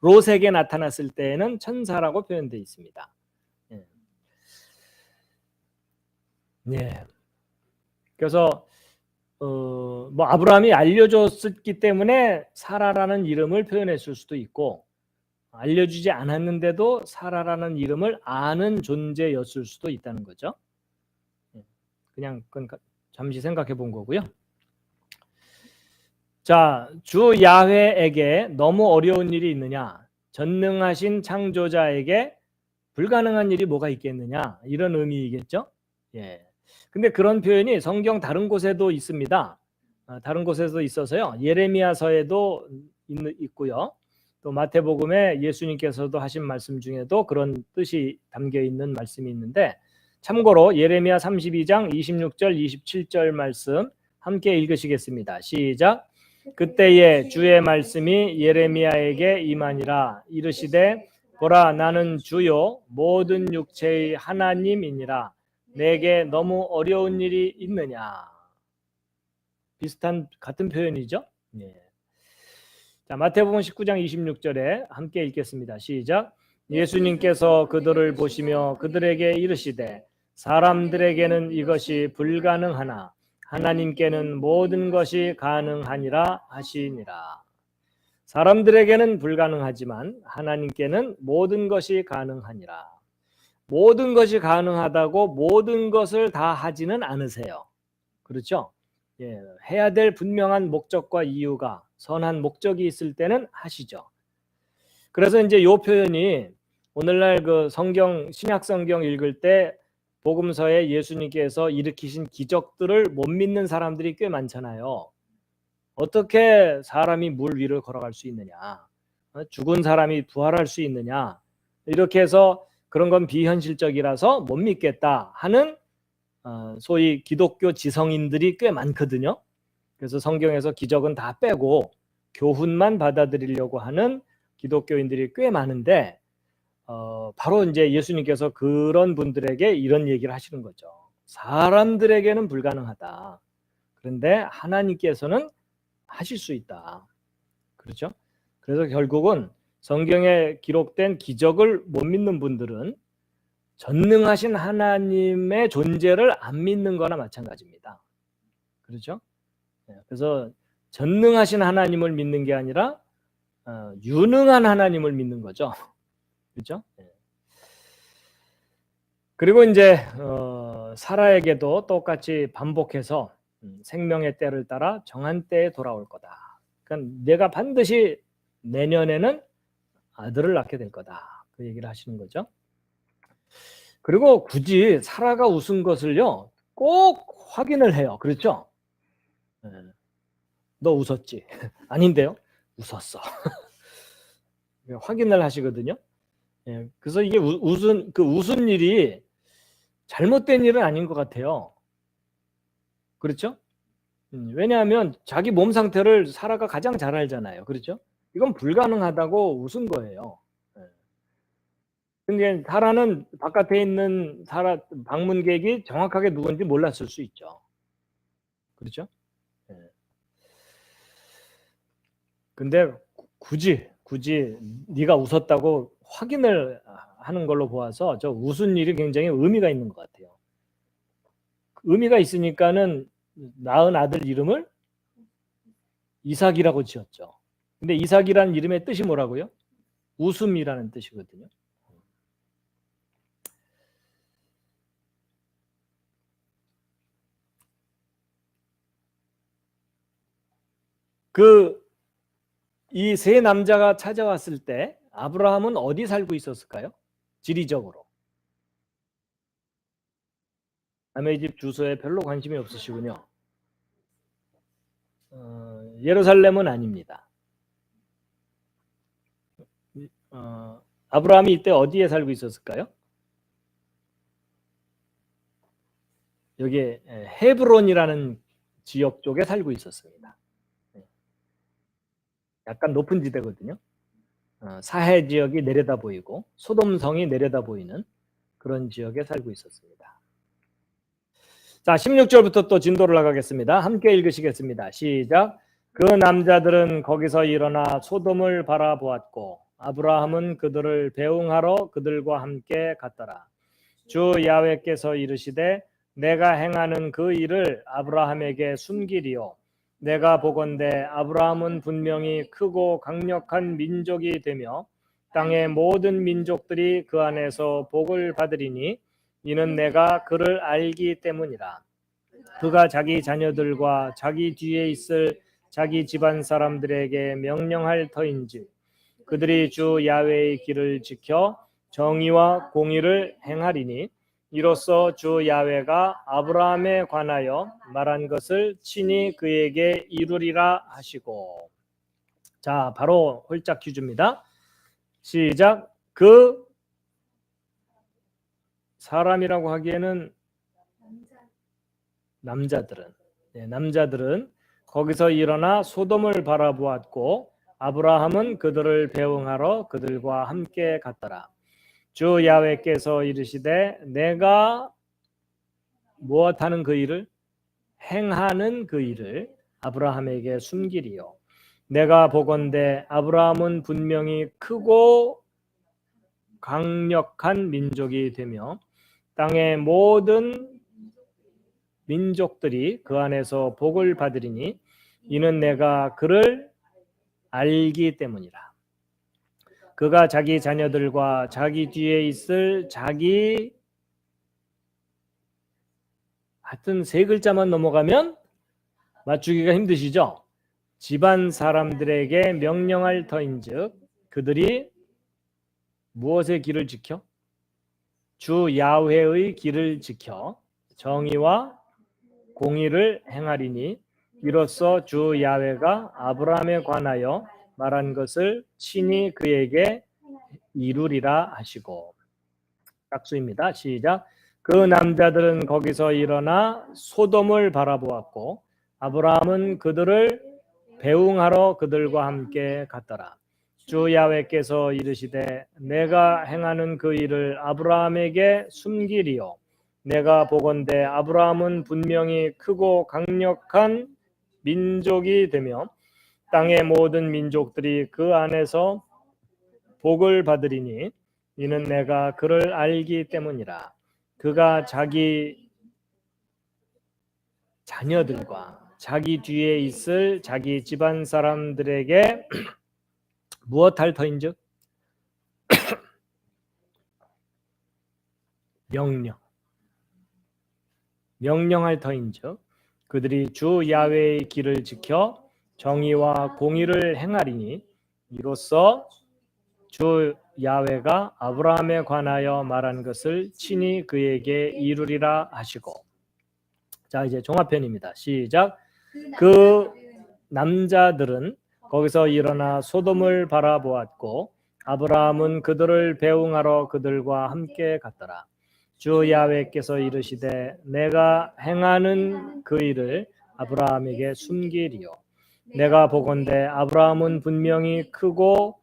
롯에게 나타났을 때는 천사라고 표현되어 있습니다. 예. 그래서 뭐 아브라함이 알려줬기 때문에 사라라는 이름을 표현했을 수도 있고 알려주지 않았는데도 사라라는 이름을 아는 존재였을 수도 있다는 거죠. 그냥 잠시 생각해 본 거고요. 자, 주 야훼에게 너무 어려운 일이 있느냐? 전능하신 창조자에게 불가능한 일이 뭐가 있겠느냐? 이런 의미이겠죠. 예. 근데 그런 표현이 성경 다른 곳에도 있습니다. 다른 곳에도 있어서요. 예레미야서에도 있고요. 또 마태복음에 예수님께서도 하신 말씀 중에도 그런 뜻이 담겨 있는 말씀이 있는데 참고로 예레미야 32장 26절 27절 말씀 함께 읽으시겠습니다. 시작. 그때에 주의 말씀이 예레미야에게 임하니라. 이르시되 보라 나는 주요 모든 육체의 하나님이니라. 내게 너무 어려운 일이 있느냐. 같은 표현이죠. 예. 자, 마태복음 19장 26절에 함께 읽겠습니다. 시작. 예수님께서 그들을 보시며 그들에게 이르시되 사람들에게는 이것이 불가능하나 하나님께는 모든 것이 가능하니라 하시니라. 사람들에게는 불가능하지만 하나님께는 모든 것이 가능하니라. 모든 것이 가능하다고 모든 것을 다 하지는 않으세요. 그렇죠? 예, 해야 될 분명한 목적과 이유가 선한 목적이 있을 때는 하시죠. 그래서 이제 이 표현이 오늘날 그 성경 신약 성경 읽을 때 복음서에 예수님께서 일으키신 기적들을 못 믿는 사람들이 꽤 많잖아요. 어떻게 사람이 물 위를 걸어갈 수 있느냐? 죽은 사람이 부활할 수 있느냐? 이렇게 해서 그런 건 비현실적이라서 못 믿겠다 하는 소위 기독교 지성인들이 꽤 많거든요. 그래서 성경에서 기적은 다 빼고 교훈만 받아들이려고 하는 기독교인들이 꽤 많은데 바로 이제 예수님께서 그런 분들에게 이런 얘기를 하시는 거죠. 사람들에게는 불가능하다. 그런데 하나님께서는 하실 수 있다. 그렇죠? 그래서 결국은 성경에 기록된 기적을 못 믿는 분들은 전능하신 하나님의 존재를 안 믿는 거나 마찬가지입니다. 그렇죠? 그래서 전능하신 하나님을 믿는 게 아니라 유능한 하나님을 믿는 거죠. 그렇죠? 그리고 이제 사라에게도 똑같이 반복해서 생명의 때를 따라 정한 때에 돌아올 거다. 그러니까 내가 반드시 내년에는 아들을 낳게 될 거다. 그 얘기를 하시는 거죠. 그리고 굳이 사라가 웃은 것을요 꼭 확인을 해요. 그렇죠? 너 웃었지? 아닌데요? 웃었어. 확인을 하시거든요. 그래서 이게 웃은 일이 잘못된 일은 아닌 것 같아요. 그렇죠? 왜냐하면 자기 몸 상태를 사라가 가장 잘 알잖아요. 그렇죠? 이건 불가능하다고 웃은 거예요. 근데 사라는 바깥에 있는 사라 방문객이 정확하게 누군지 몰랐을 수 있죠. 그렇죠? 근데 굳이 네가 웃었다고 확인을 하는 걸로 보아서 저 웃은 일이 굉장히 의미가 있는 것 같아요. 의미가 있으니까는 낳은 아들 이름을 이삭이라고 지었죠. 근데 이삭이라는 이름의 뜻이 뭐라고요? 웃음이라는 뜻이거든요. 이 세 남자가 찾아왔을 때 아브라함은 어디 살고 있었을까요? 지리적으로. 남의 집 주소에 별로 관심이 없으시군요. 예루살렘은 아닙니다. 아브라함이 이때 어디에 살고 있었을까요? 여기 헤브론이라는 지역 쪽에 살고 있었습니다. 약간 높은 지대거든요. 사해 지역이 내려다 보이고 소돔성이 내려다 보이는 그런 지역에 살고 있었습니다. 자, 16절부터 또 진도를 나가겠습니다. 함께 읽으시겠습니다. 시작. 그 남자들은 거기서 일어나 소돔을 바라보았고 아브라함은 그들을 배웅하러 그들과 함께 갔더라. 주 야훼께서 이르시되 내가 행하는 그 일을 아브라함에게 숨기리요 내가 보건대 아브라함은 분명히 크고 강력한 민족이 되며 땅의 모든 민족들이 그 안에서 복을 받으리니 이는 내가 그를 알기 때문이라. 그가 자기 자녀들과 자기 뒤에 있을 자기 집안 사람들에게 명령할 터인지 그들이 주 야훼의 길을 지켜 정의와 공의를 행하리니 이로써 주 야훼가 아브라함에 관하여 말한 것을 친히 그에게 이루리라 하시고. 자, 바로 홀짝 퀴즈입니다. 시작. 그 사람이라고 하기에는 남자들은 거기서 일어나 소돔을 바라보았고 아브라함은 그들을 배웅하러 그들과 함께 갔더라. 주 야훼께서 이르시되 내가 무엇하는 그 일을 행하는 그 일을 아브라함에게 숨기리요 내가 보건대 아브라함은 분명히 크고 강력한 민족이 되며 땅의 모든 민족들이 그 안에서 복을 받으리니 이는 내가 그를 알기 때문이라. 그가 자기 자녀들과 자기 뒤에 있을 자기 하여튼 세 글자만 넘어가면 맞추기가 힘드시죠? 집안 사람들에게 명령할 터인즉 그들이 무엇의 길을 지켜? 주 야훼의 길을 지켜 정의와 공의를 행하리니 이로써 주 야훼가 아브라함에 관하여 말한 것을 친히 그에게 이루리라 하시고. 짝수입니다. 시작. 그 남자들은 거기서 일어나 소돔을 바라보았고 아브라함은 그들을 배웅하러 그들과 함께 갔더라. 주 야훼께서 이르시되 내가 행하는 그 일을 아브라함에게 숨기리요 내가 보건대 아브라함은 분명히 크고 강력한 민족이 되며 땅의 모든 민족들이 그 안에서 복을 받으리니 이는 내가 그를 알기 때문이라. 그가 자기 자녀들과 자기 뒤에 있을 자기 집안 사람들에게 무엇할 터인즉 명령할 터인즉 그들이 주 야훼의 길을 지켜 정의와 공의를 행하리니 이로써 주 야훼가 아브라함에 관하여 말한 것을 친히 그에게 이루리라 하시고. 자, 이제 종합편입니다. 시작. 그 남자들은 거기서 일어나 소돔을 바라보았고 아브라함은 그들을 배웅하러 그들과 함께 갔더라. 주 야훼께서 이르시되 내가 행하는 그 일을 아브라함에게 숨기리요 내가 보건대 아브라함은 분명히 크고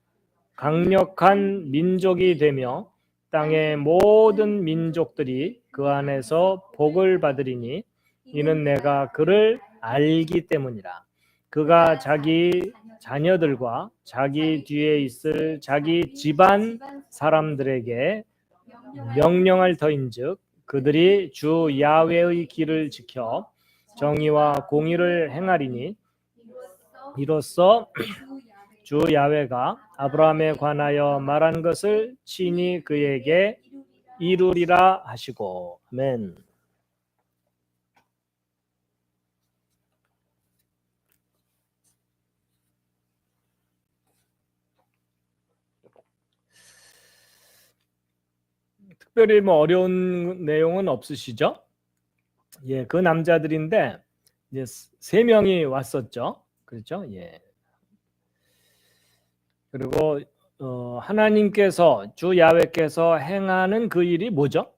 강력한 민족이 되며 땅의 모든 민족들이 그 안에서 복을 받으리니 이는 내가 그를 알기 때문이라. 그가 자기 자녀들과 자기 뒤에 있을 자기 집안 사람들에게 명령할 터인즉 그들이 주 야훼의 길을 지켜 정의와 공의를 행하리니 이로써 주 야훼가 아브라함에 관하여 말한 것을 친히 그에게 이루리라 하시고. 아멘. 특별히 뭐 어려운 내용은 없으시죠? 예, 그 남자들인데 이제 세 명이 왔었죠. 그렇죠? 예. 그리고 하나님께서 주 야훼께서 행하는 그 일이 뭐죠?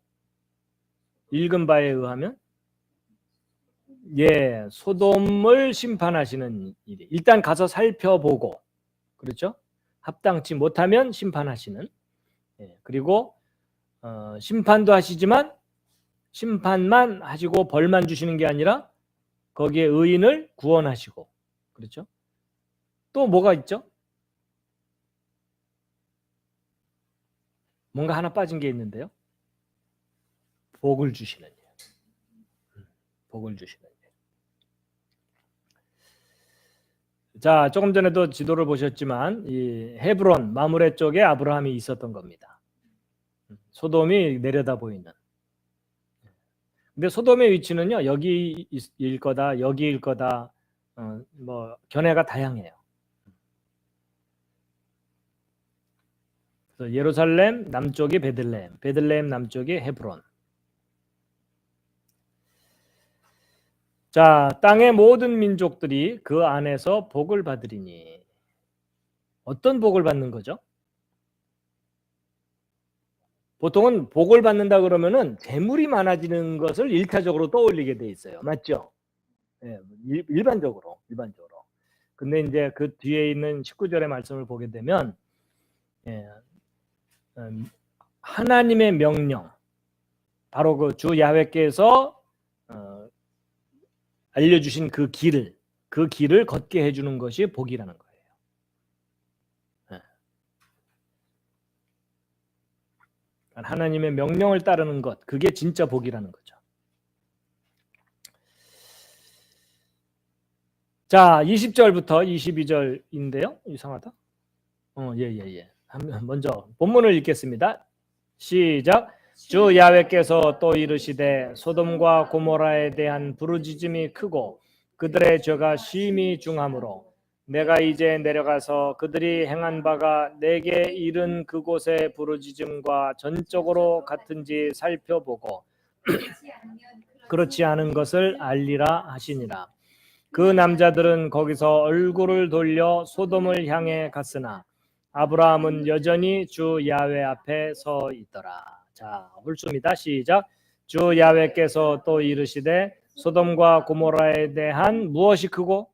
읽은 바에 의하면 예, 소돔을 심판하시는 일이 일단 가서 살펴보고 그렇죠? 합당치 못하면 심판하시는 예, 그리고 심판도 하시지만 심판만 하시고 벌만 주시는 게 아니라 거기에 의인을 구원하시고 그렇죠? 또 뭐가 있죠? 뭔가 하나 빠진 게 있는데요. 복을 주시는 일. 복을 주시는 일. 자, 조금 전에도 지도를 보셨지만 이 헤브론 마므레 쪽에 아브라함이 있었던 겁니다. 소돔이 내려다 보이는. 근데 소돔의 위치는요 여기일 거다 여기일 거다 뭐 견해가 다양해요. 그래서 예루살렘 남쪽이 베들레헴, 베들레헴 남쪽이 헤브론. 자, 땅의 모든 민족들이 그 안에서 복을 받으리니 어떤 복을 받는 거죠? 보통은 복을 받는다 그러면은 재물이 많아지는 것을 일차적으로 떠올리게 돼 있어요. 맞죠? 예, 일반적으로. 근데 이제 그 뒤에 있는 19절의 말씀을 보게 되면 예, 하나님의 명령, 바로 그 주 야훼께서 알려주신 그 길을 걷게 해주는 것이 복이라는 거예요. 하나님의 명령을 따르는 것, 그게 진짜 복이라는 거죠. 자, 20절부터 22절인데요. 이상하다. 예. 먼저 본문을 읽겠습니다. 시작. 주 야훼께서 또 이르시되 소돔과 고모라에 대한 부르짖음이 크고 그들의 죄가 심히 중하므로 내가 이제 내려가서 그들이 행한 바가 내게 이른 그곳의 부르짖음과 전적으로 같은지 살펴보고 그렇지 않은 것을 알리라 하시니라. 그 남자들은 거기서 얼굴을 돌려 소돔을 향해 갔으나 아브라함은 여전히 주 야훼 앞에 서 있더라. 자, 훌수입니다. 시작. 주 야훼께서 또 이르시되 소돔과 고모라에 대한 무엇이 크고?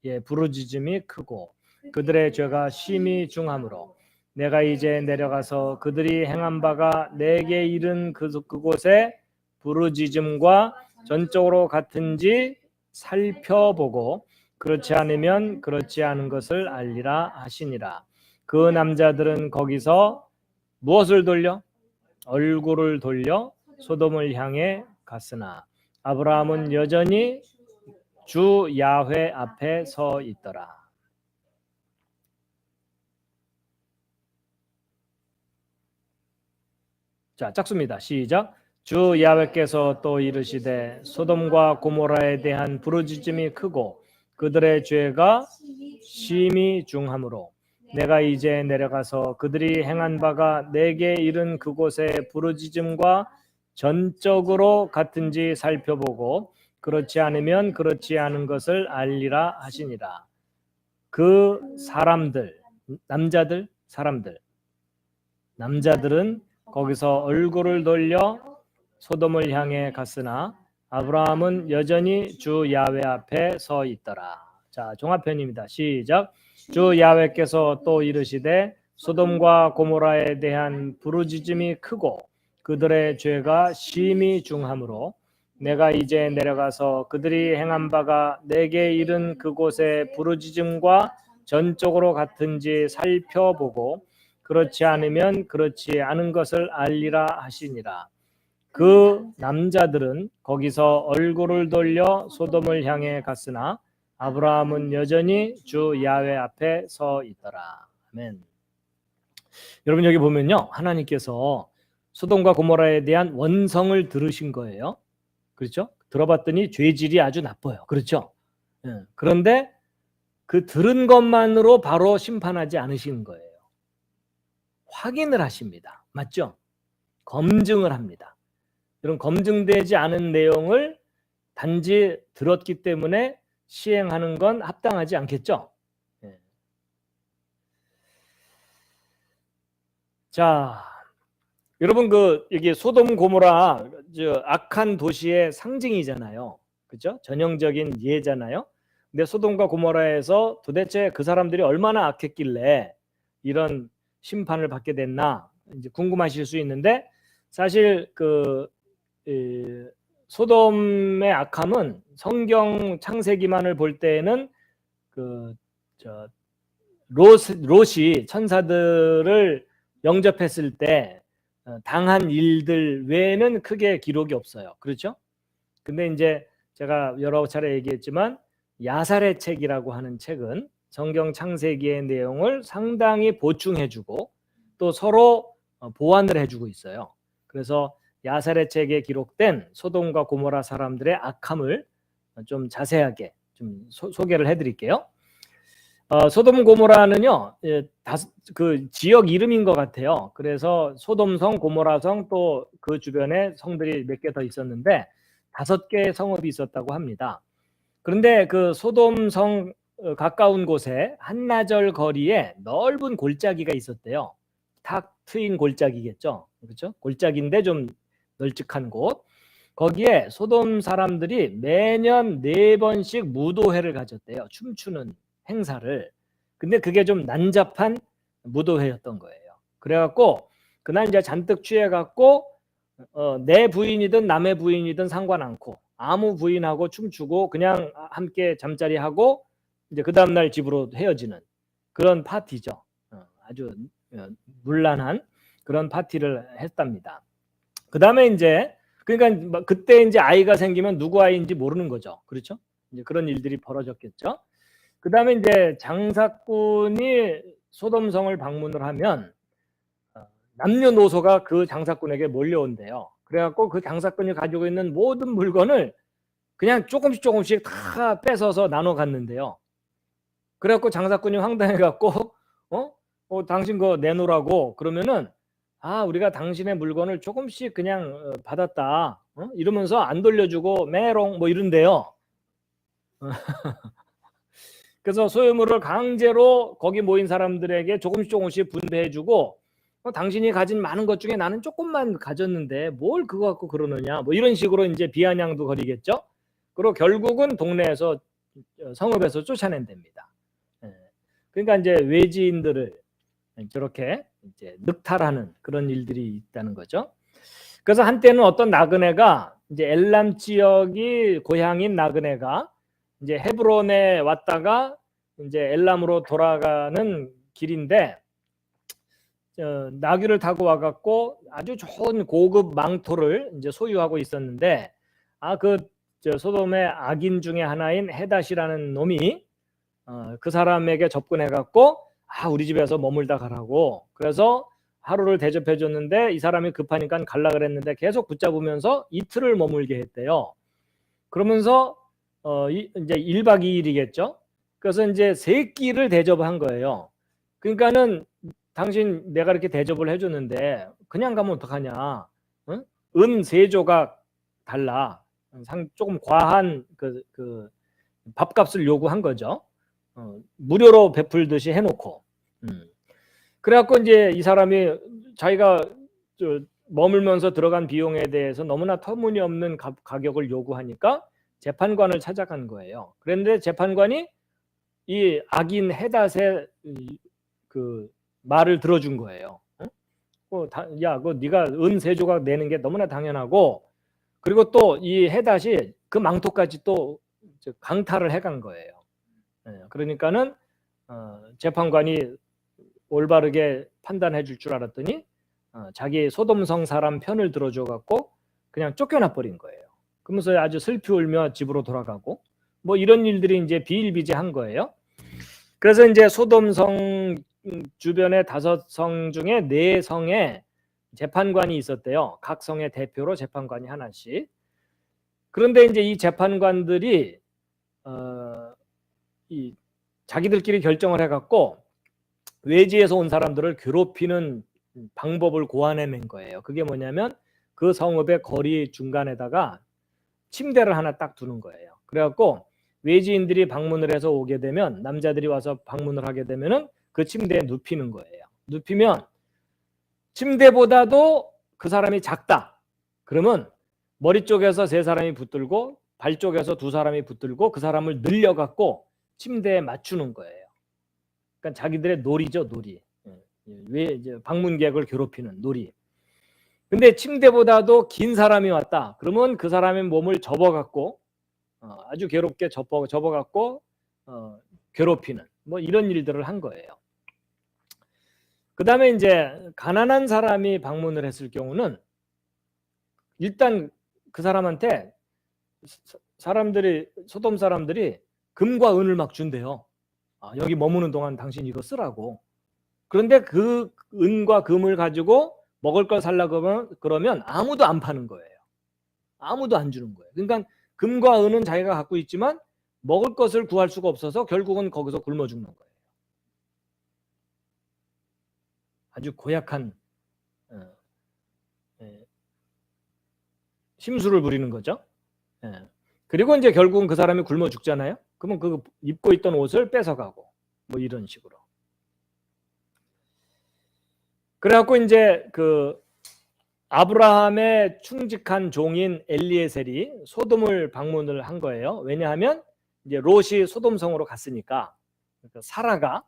예, 부르짖음이 크고 그들의 죄가 심히 중하므로 내가 이제 내려가서 그들이 행한 바가 내게 이른 그곳에 부르짖음과 전적으로 같은지 살펴보고 그렇지 않으면 그렇지 않은 것을 알리라 하시니라. 그 남자들은 거기서 무엇을 돌려? 얼굴을 돌려 소돔을 향해 갔으나 아브라함은 여전히 주 야훼 앞에 서 있더라. 자, 짝수입니다. 시작. 주 야훼께서 또 이르시되 소돔과 고모라에 대한 부르짖음이 크고 그들의 죄가 심히 중하므로 내가 이제 내려가서 그들이 행한 바가 내게 이른 그곳의 부르짖음과 전적으로 같은지 살펴보고 그렇지 않으면 그렇지 않은 것을 알리라 하시니라. 그 사람들, 남자들은 거기서 얼굴을 돌려 소돔을 향해 갔으나 아브라함은 여전히 주 야훼 앞에 서 있더라. 자, 종합편입니다. 시작. 주 야훼께서 또 이르시되 소돔과 고모라에 대한 부르짖음이 크고 그들의 죄가 심히 중하므로 내가 이제 내려가서 그들이 행한 바가 내게 이른 그곳의 부르짖음과 전적으로 같은지 살펴보고 그렇지 않으면 그렇지 않은 것을 알리라 하시니라. 그 남자들은 거기서 얼굴을 돌려 소돔을 향해 갔으나 아브라함은 여전히 주 야훼 앞에 서 있더라. 아멘. 여러분 여기 보면요, 하나님께서 소돔과 고모라에 대한 원성을 들으신 거예요. 그렇죠? 들어봤더니 죄질이 아주 나빠요. 그렇죠? 그런데 그 들은 것만으로 바로 심판하지 않으시는 거예요. 확인을 하십니다. 맞죠? 검증을 합니다. 이런 검증되지 않은 내용을 단지 들었기 때문에 시행하는 건 합당하지 않겠죠? 자, 여러분 이게 소돔 고모라 악한 도시의 상징이잖아요. 그렇죠? 전형적인 예잖아요. 근데 소돔과 고모라에서 도대체 그 사람들이 얼마나 악했길래 이런 심판을 받게 됐나 이제 궁금하실 수 있는데 사실 소돔의 악함은 성경 창세기만을 볼 때에는 롯이 천사들을 영접했을 때 당한 일들 외에는 크게 기록이 없어요. 그렇죠? 근데 이제 제가 여러 차례 얘기했지만 야살의 책이라고 하는 책은 성경 창세기의 내용을 상당히 보충해주고 또 서로 보완을 해주고 있어요. 그래서 야살의 책에 기록된 소돔과 고모라 사람들의 악함을 좀 자세하게 좀 소개를 해드릴게요. 소돔 고모라는요, 그 지역 이름인 것 같아요. 그래서 소돔성, 고모라성 또 그 주변에 성들이 몇 개 더 있었는데 5개의 성읍이 있었다고 합니다. 그런데 그 소돔성 가까운 곳에 한나절 거리에 넓은 골짜기가 있었대요. 탁 트인 골짜기겠죠. 그렇죠? 골짜기인데 좀 널찍한 곳. 거기에 소돔 사람들이 매년 4번씩 무도회를 가졌대요. 춤추는 행사를. 근데 그게 좀 난잡한 무도회였던 거예요. 그래갖고 그날 이제 잔뜩 취해갖고 내 부인이든 남의 부인이든 상관 않고 아무 부인하고 춤추고 그냥 함께 잠자리하고 이제 그 다음날 집으로 헤어지는 그런 파티죠. 아주 문란한 그런 파티를 했답니다. 그 다음에 이제 그러니까 그때 이제 아이가 생기면 누구 아이인지 모르는 거죠. 그렇죠? 이제 그런 일들이 벌어졌겠죠. 그 다음에 이제 장사꾼이 소돔성을 방문을 하면 남녀노소가 그 장사꾼에게 몰려온대요. 그래갖고 그 장사꾼이 가지고 있는 모든 물건을 그냥 조금씩 다 뺏어서 나눠 갔는데요. 그래갖고 장사꾼이 황당해갖고 당신 거 내놓으라고 그러면은 우리가 당신의 물건을 조금씩 그냥 받았다 이러면서 안 돌려주고 메롱 뭐 이런데요. 그래서 소유물을 강제로 거기 모인 사람들에게 조금씩 분배해주고 당신이 가진 많은 것 중에 나는 조금만 가졌는데 뭘 그거 갖고 그러느냐 뭐 이런 식으로 이제 비아냥도 거리겠죠. 그리고 결국은 동네에서 성읍에서 쫓아낸답니다. 그러니까 이제 외지인들을 저렇게 이제 늑탈하는 그런 일들이 있다는 거죠. 그래서 한때는 어떤 나그네가 이제 엘람 지역이 고향인 나그네가 이제 헤브론에 왔다가 이제 엘람으로 돌아가는 길인데 나귀를 타고 와갖고 아주 좋은 고급 망토를 이제 소유하고 있었는데 소돔의 악인 중에 하나인 헤닷이라는 놈이 그 사람에게 접근해갖고 우리 집에서 머물다 가라고 그래서 하루를 대접해 줬는데 이 사람이 급하니까 갈라 그랬는데 계속 붙잡으면서 이틀을 머물게 했대요. 그러면서 이제 1박 2일이겠죠. 그래서 이제 3끼를 대접한 거예요. 그러니까는 당신 내가 이렇게 대접을 해줬는데 그냥 가면 어떡하냐? 응? 은 3조각 달라. 조금 과한 그 밥값을 요구한 거죠. 무료로 베풀듯이 해놓고. 그래갖고 이제 이 사람이 자기가 머물면서 들어간 비용에 대해서 너무나 터무니없는 가격을 요구하니까 재판관을 찾아간 거예요. 그런데 재판관이 이 악인 헤닷의 그 말을 들어준 거예요. 그거 네가 은 3조각 내는 게 너무나 당연하고 그리고 또 이 헤닷이 그 망토까지 또 강탈을 해간 거예요. 그러니까는 재판관이 올바르게 판단해 줄 줄 알았더니 자기 소돔성 사람 편을 들어줘 갖고 그냥 쫓겨나 버린 거예요. 그러면서 아주 슬피 울며 집으로 돌아가고 뭐 이런 일들이 이제 비일비재한 거예요. 그래서 이제 소돔성 주변의 5성 중에 4성에 재판관이 있었대요. 각 성의 대표로 재판관이 하나씩. 그런데 이제 이 재판관들이 이 자기들끼리 결정을 해갖고 외지에서 온 사람들을 괴롭히는 방법을 고안해낸 거예요. 그게 뭐냐면 그 성읍의 거리 중간에다가 침대를 하나 딱 두는 거예요. 그래갖고 외지인들이 방문을 해서 오게 되면 남자들이 와서 방문을 하게 되면은 그 침대에 눕히는 거예요. 눕히면 침대보다도 그 사람이 작다. 그러면 머리 쪽에서 3사람이 붙들고 발 쪽에서 2사람이 붙들고 그 사람을 늘려갖고 침대에 맞추는 거예요. 그러니까 자기들의 놀이죠, 놀이. 왜 이제 방문객을 괴롭히는 놀이. 근데 침대보다도 긴 사람이 왔다. 그러면 그 사람의 몸을 접어갖고 아주 괴롭게 접어갖고 괴롭히는 뭐 이런 일들을 한 거예요. 그 다음에 이제 가난한 사람이 방문을 했을 경우는 일단 그 사람한테 소돔 사람들이 금과 은을 막 준대요. 여기 머무는 동안 당신 이거 쓰라고. 그런데 그 은과 금을 가지고 먹을 걸 살라고 그러면 아무도 안 파는 거예요. 아무도 안 주는 거예요. 그러니까 금과 은은 자기가 갖고 있지만 먹을 것을 구할 수가 없어서 결국은 거기서 굶어 죽는 거예요. 아주 고약한 심술을 부리는 거죠. 그리고 이제 결국은 그 사람이 굶어 죽잖아요. 그러면 그 입고 있던 옷을 뺏어가고 뭐 이런 식으로. 그래갖고 이제 그 아브라함의 충직한 종인 엘리에셀이 소돔을 방문을 한 거예요. 왜냐하면 이제 롯이 소돔성으로 갔으니까 그러니까 사라가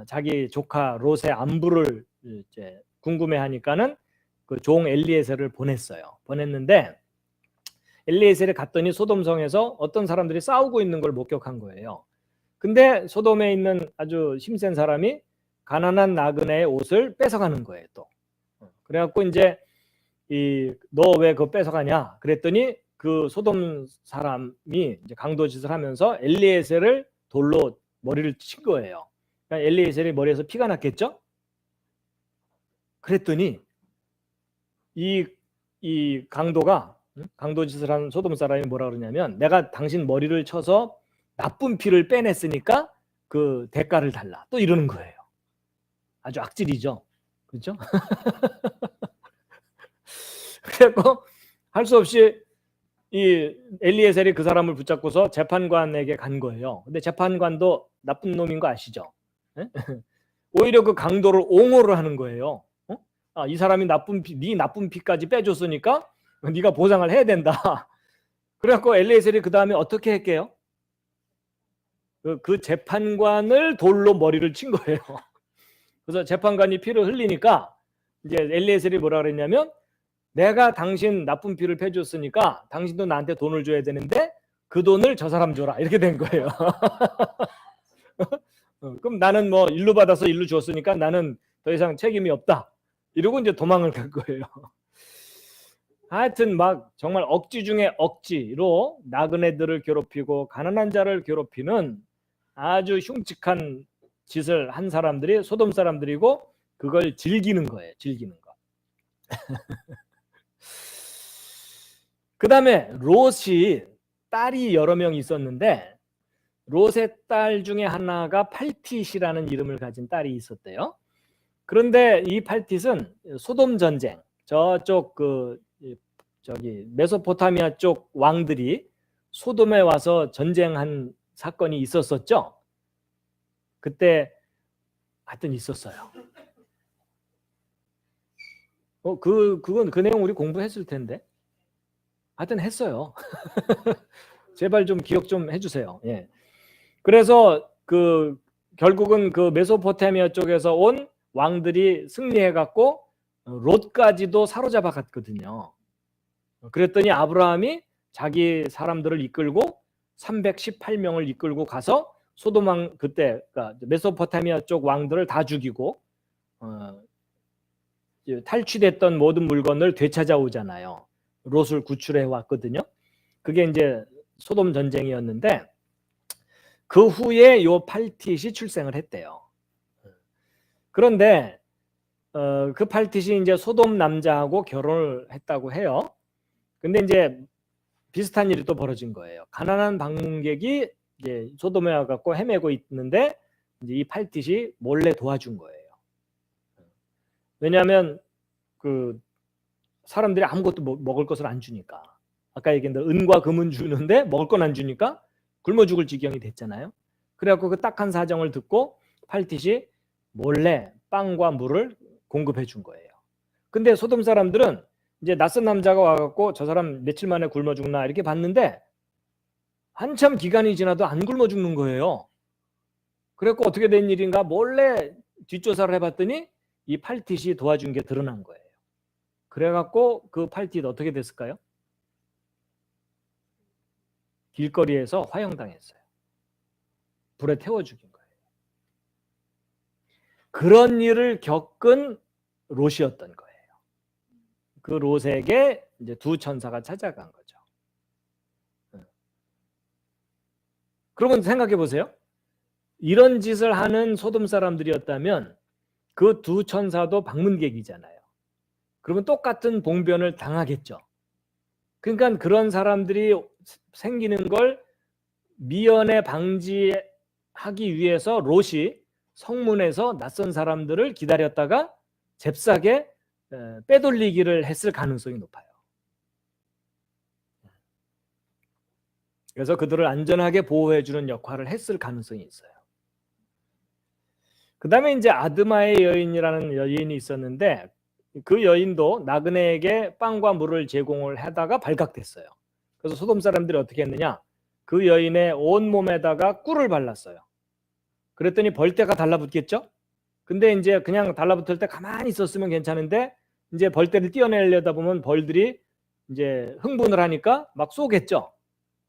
자기 조카 롯의 안부를 이제 궁금해하니까는 그 종 엘리에셀을 보냈어요. 보냈는데 엘리에셀이 갔더니 소돔성에서 어떤 사람들이 싸우고 있는 걸 목격한 거예요. 근데 소돔에 있는 아주 힘센 사람이 가난한 나그네의 옷을 뺏어가는 거예요. 또 그래갖고 이제 너 왜 그거 뺏어가냐? 그랬더니 그 소돔 사람이 이제 강도짓을 하면서 엘리에셀을 돌로 머리를 친 거예요. 그러니까 엘리에셀이 머리에서 피가 났겠죠? 그랬더니 이 강도가 강도짓을 한 소돔 사람이 뭐라 그러냐면 내가 당신 머리를 쳐서 나쁜 피를 빼냈으니까 그 대가를 달라. 또 이러는 거예요. 아주 악질이죠. 그렇죠? 그래서 할 수 없이 이 엘리에셀이 그 사람을 붙잡고서 재판관에게 간 거예요. 근데 재판관도 나쁜 놈인 거 아시죠? 오히려 그 강도를 옹호를 하는 거예요. 이 사람이 네 나쁜 피까지 빼줬으니까 네가 보상을 해야 된다. 그래갖고 엘리에셀이 그 다음에 어떻게 할게요? 그 재판관을 돌로 머리를 친 거예요. 그래서 재판관이 피를 흘리니까 이제 엘리에셀이 뭐라 그랬냐면 내가 당신 나쁜 피를 빼줬으니까 당신도 나한테 돈을 줘야 되는데 그 돈을 저 사람 줘라. 이렇게 된 거예요. 그럼 나는 뭐 일로 받아서 일로 줬으니까 나는 더 이상 책임이 없다. 이러고 이제 도망을 간 거예요. 하여튼 막 정말 억지 중에 억지로 나그네들을 괴롭히고 가난한 자를 괴롭히는 아주 흉측한 짓을 한 사람들이 소돔 사람들이고 그걸 즐기는 거예요. 즐기는 거. 그 다음에 롯이 딸이 여러 명 있었는데 롯의 딸 중에 하나가 팔티시라는 이름을 가진 딸이 있었대요. 그런데 이 팔티는 소돔 전쟁, 저쪽 저기 메소포타미아 쪽 왕들이 소돔에 와서 전쟁한 사건이 있었었죠. 그때 하여튼 있었어요. 그 내용 우리 공부했을 텐데. 하여튼 했어요. 제발 좀 기억 좀 해주세요. 예. 그래서 결국은 그 메소포타미아 쪽에서 온 왕들이 승리해갖고 롯까지도 사로잡아 갔거든요. 그랬더니 아브라함이 자기 사람들을 이끌고 318명을 이끌고 가서 소돔 왕 그때 그러니까 메소포타미아 쪽 왕들을 다 죽이고 탈취됐던 모든 물건을 되찾아오잖아요. 롯을 구출해 왔거든요. 그게 이제 소돔 전쟁이었는데 그 후에 요 팔티시 출생을 했대요. 그런데 그 팔티시 이제 소돔 남자하고 결혼을 했다고 해요. 근데 이제 비슷한 일이 또 벌어진 거예요. 가난한 방문객이 이제 소돔에 와갖고 헤매고 있는데 이제 이 팔티시 몰래 도와준 거예요. 왜냐하면 그 사람들이 아무것도 먹을 것을 안 주니까. 아까 얘기했던 은과 금은 주는데 먹을 건 안 주니까 굶어 죽을 지경이 됐잖아요. 그래갖고 그 딱한 사정을 듣고 팔티시 몰래 빵과 물을 공급해 준 거예요. 근데 소돔 사람들은 이제 낯선 남자가 와갖고 저 사람 며칠 만에 굶어 죽나 이렇게 봤는데 한참 기간이 지나도 안 굶어 죽는 거예요. 그래갖고 어떻게 된 일인가 몰래 뒷조사를 해봤더니 이 팔티시 도와준 게 드러난 거예요. 그래갖고 그 팔티도 어떻게 됐을까요? 길거리에서 화형당했어요. 불에 태워 죽인 거예요. 그런 일을 겪은 롯이었던 거예요. 그 롯에게 이제 두 천사가 찾아간 거죠. 그러면 생각해 보세요. 이런 짓을 하는 소돔 사람들이었다면 그 두 천사도 방문객이잖아요. 그러면 똑같은 봉변을 당하겠죠. 그러니까 그런 사람들이 생기는 걸 미연에 방지하기 위해서 롯이 성문에서 낯선 사람들을 기다렸다가 잽싸게 빼돌리기를 했을 가능성이 높아요. 그래서 그들을 안전하게 보호해주는 역할을 했을 가능성이 있어요. 그 다음에 이제 아드마의 여인이라는 여인이 있었는데 그 여인도 나그네에게 빵과 물을 제공을 하다가 발각됐어요. 그래서 소돔 사람들이 어떻게 했느냐? 그 여인의 온몸에다가 꿀을 발랐어요. 그랬더니 벌떼가 달라붙겠죠? 근데 이제 그냥 달라붙을 때 가만히 있었으면 괜찮은데 이제 벌떼를 띄어내려다 보면 벌들이 이제 흥분을 하니까 막 쏘겠죠?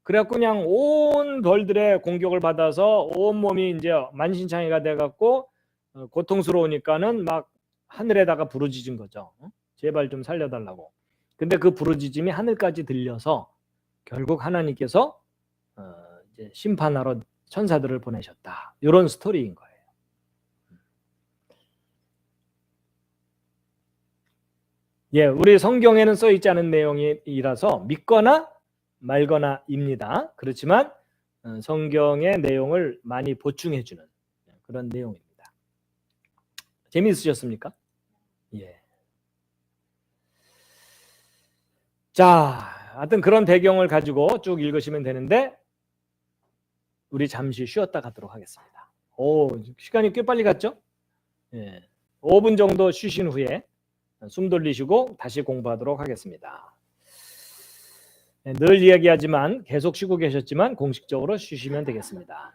그래갖고 그냥 온 벌들의 공격을 받아서 온몸이 이제 만신창이가 돼갖고 고통스러우니까는 막 하늘에다가 부르짖은 거죠. 제발 좀 살려달라고. 근데 그 부르짖음이 하늘까지 들려서 결국 하나님께서 이제 심판하러 천사들을 보내셨다. 이런 스토리인 거예요. 예, 우리 성경에는 써 있지 않은 내용이라서 믿거나 말거나입니다. 그렇지만 성경의 내용을 많이 보충해 주는 그런 내용입니다. 재미있으셨습니까? 예. 자, 하여튼 그런 배경을 가지고 쭉 읽으시면 되는데 우리 잠시 쉬었다 가도록 하겠습니다. 오, 시간이 꽤 빨리 갔죠? 예. 5분 정도 쉬신 후에 숨 돌리시고 다시 공부하도록 하겠습니다. 늘 이야기하지만 계속 쉬고 계셨지만 공식적으로 쉬시면 되겠습니다.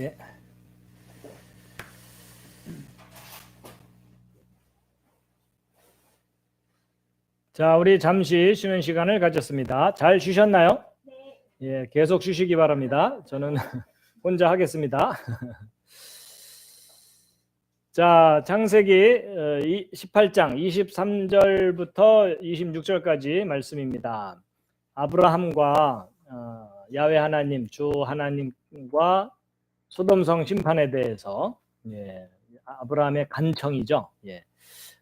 예. 자, 우리 잠시 쉬는 시간을 가졌습니다. 잘 쉬셨나요? 네. 예, 계속 쉬시기 바랍니다. 저는 혼자 하겠습니다. 자, 창세기 18장 23절부터 26절까지 말씀입니다. 아브라함과 야훼 하나님, 주 하나님과 소돔성 심판에 대해서 아브라함의 간청이죠.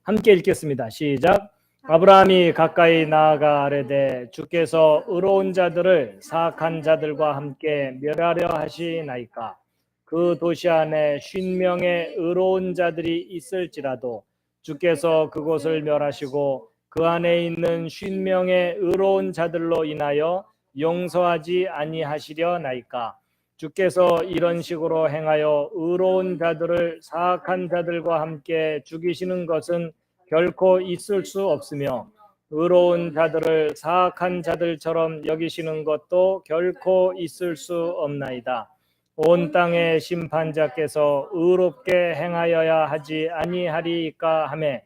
함께 읽겠습니다. 시작. 아브라함이 가까이 나아가 아뢰되 주께서 의로운 자들을 사악한 자들과 함께 멸하려 하시나이까. 그 도시 안에 50명의 의로운 자들이 있을지라도 주께서 그곳을 멸하시고 그 안에 있는 50명의 의로운 자들로 인하여 용서하지 아니하시려나이까. 주께서 이런 식으로 행하여 의로운 자들을 사악한 자들과 함께 죽이시는 것은 결코 있을 수 없으며 의로운 자들을 사악한 자들처럼 여기시는 것도 결코 있을 수 없나이다. 온 땅의 심판자께서 의롭게 행하여야 하지 아니하리까 하매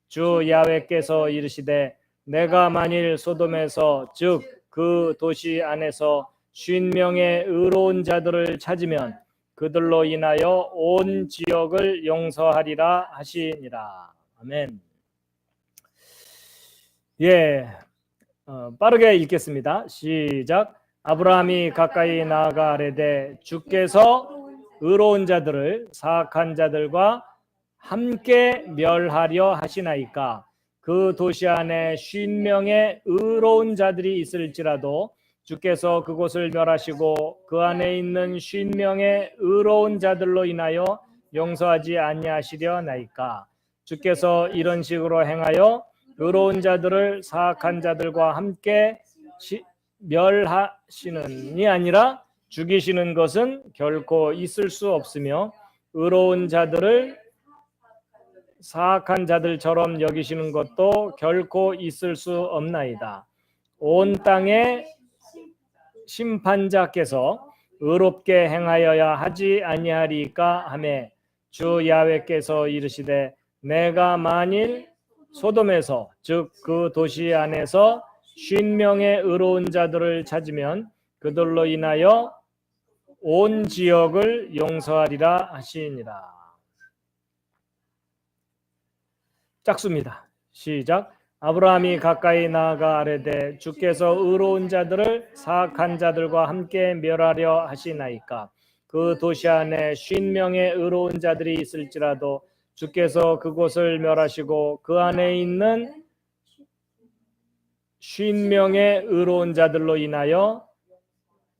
주 야훼께서 이르시되 내가 만일 소돔에서 즉 그 도시 안에서 50명의 의로운 자들을 찾으면 그들로 인하여 온 지역을 용서하리라 하시니라. 아멘. 빠르게 읽겠습니다. 시작. 아브라함이 가까이 나아가 아뢰되 주께서 의로운 자들을 사악한 자들과 함께 멸하려 하시나이까. 그 도시 안에 50명의 의로운 자들이 있을지라도 주께서 그곳을 멸하시고 그 안에 있는 50명의 의로운 자들로 인하여 용서하지 아니하시려나이까. 주께서 이런 식으로 행하여 의로운 자들을 사악한 자들과 함께 멸하시는이 아니라 죽이시는 것은 결코 있을 수 없으며 의로운 자들을 사악한 자들처럼 여기시는 것도 결코 있을 수 없나이다. 온 땅의 심판자께서 의롭게 행하여야 하지 아니하리까 하매 주 야훼께서 이르시되 내가 만일 소돔에서 즉 그 도시 안에서 50명의 의로운 자들을 찾으면 그들로 인하여 온 지역을 용서하리라 하시니라. 짝수입니다. 시작. 아브라함이 가까이 나아가 아뢰되 주께서 의로운 자들을 사악한 자들과 함께 멸하려 하시나이까. 그 도시 안에 50명의 의로운 자들이 있을지라도 주께서 그곳을 멸하시고 그 안에 있는 50명의 의로운 자들로 인하여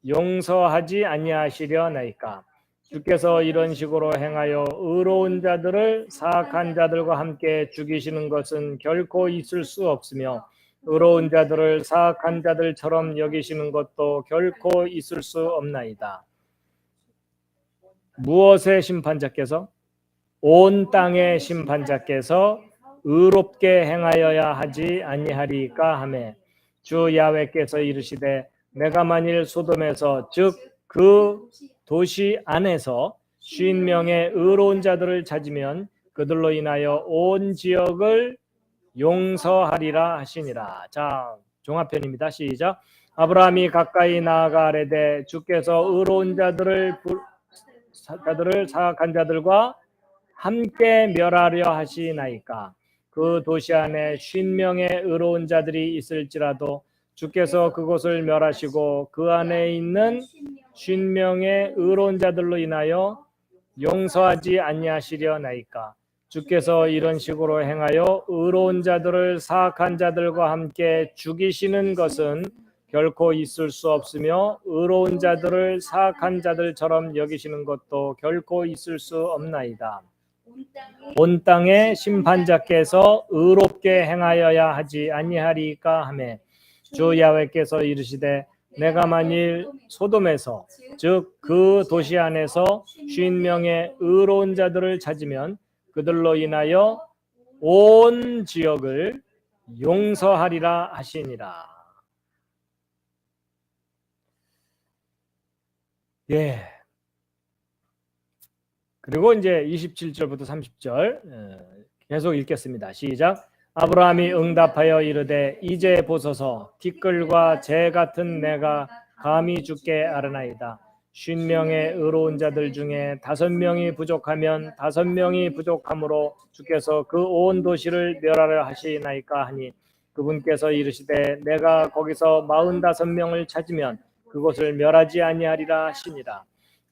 용서하지 아니하시려나이까. 주께서 이런 식으로 행하여 의로운 자들을 사악한 자들과 함께 죽이시는 것은 결코 있을 수 없으며 의로운 자들을 사악한 자들처럼 여기시는 것도 결코 있을 수 없나이다. 무엇의 심판자께서? 온 땅의 심판자께서 의롭게 행하여야 하지 아니하리까 하매 주 야훼께서 이르시되 내가 만일 소돔에서 즉 그 도시 안에서 50명의 의로운 자들을 찾으면 그들로 인하여 온 지역을 용서하리라 하시니라. 자, 종합편입니다. 시작. 아브라함이 가까이 나아가 아뢰되 주께서 의로운 자들을 사악한 자들과 함께 멸하려 하시나이까. 그 도시 안에 50명의 의로운 자들이 있을지라도 주께서 그곳을 멸하시고 그 안에 있는 50명의 의로운 자들로 인하여 용서하지 아니하시려나이까. 주께서 이런 식으로 행하여 의로운 자들을 사악한 자들과 함께 죽이시는 것은 결코 있을 수 없으며 의로운 자들을 사악한 자들처럼 여기시는 것도 결코 있을 수 없나이다. 온 땅의 심판자께서 의롭게 행하여야 하지 아니하리까 하매 주 야훼께서 이르시되 내가 만일 소돔에서 즉 그 도시 안에서 50명의 의로운 자들을 찾으면 그들로 인하여 온 지역을 용서하리라 하시니라. 그리고 이제 27절부터 30절 계속 읽겠습니다. 시작. 아브라함이 응답하여 이르되 이제 보소서 티끌과 재 같은 내가 감히 주께 아뢰나이다. 50명의 의로운 자들 중에 5명이 부족하면 5명이 부족함으로 주께서 그 온 도시를 멸하려 하시나이까 하니 그분께서 이르시되 내가 거기서 45명을 찾으면 그곳을 멸하지 아니하리라 하시니라.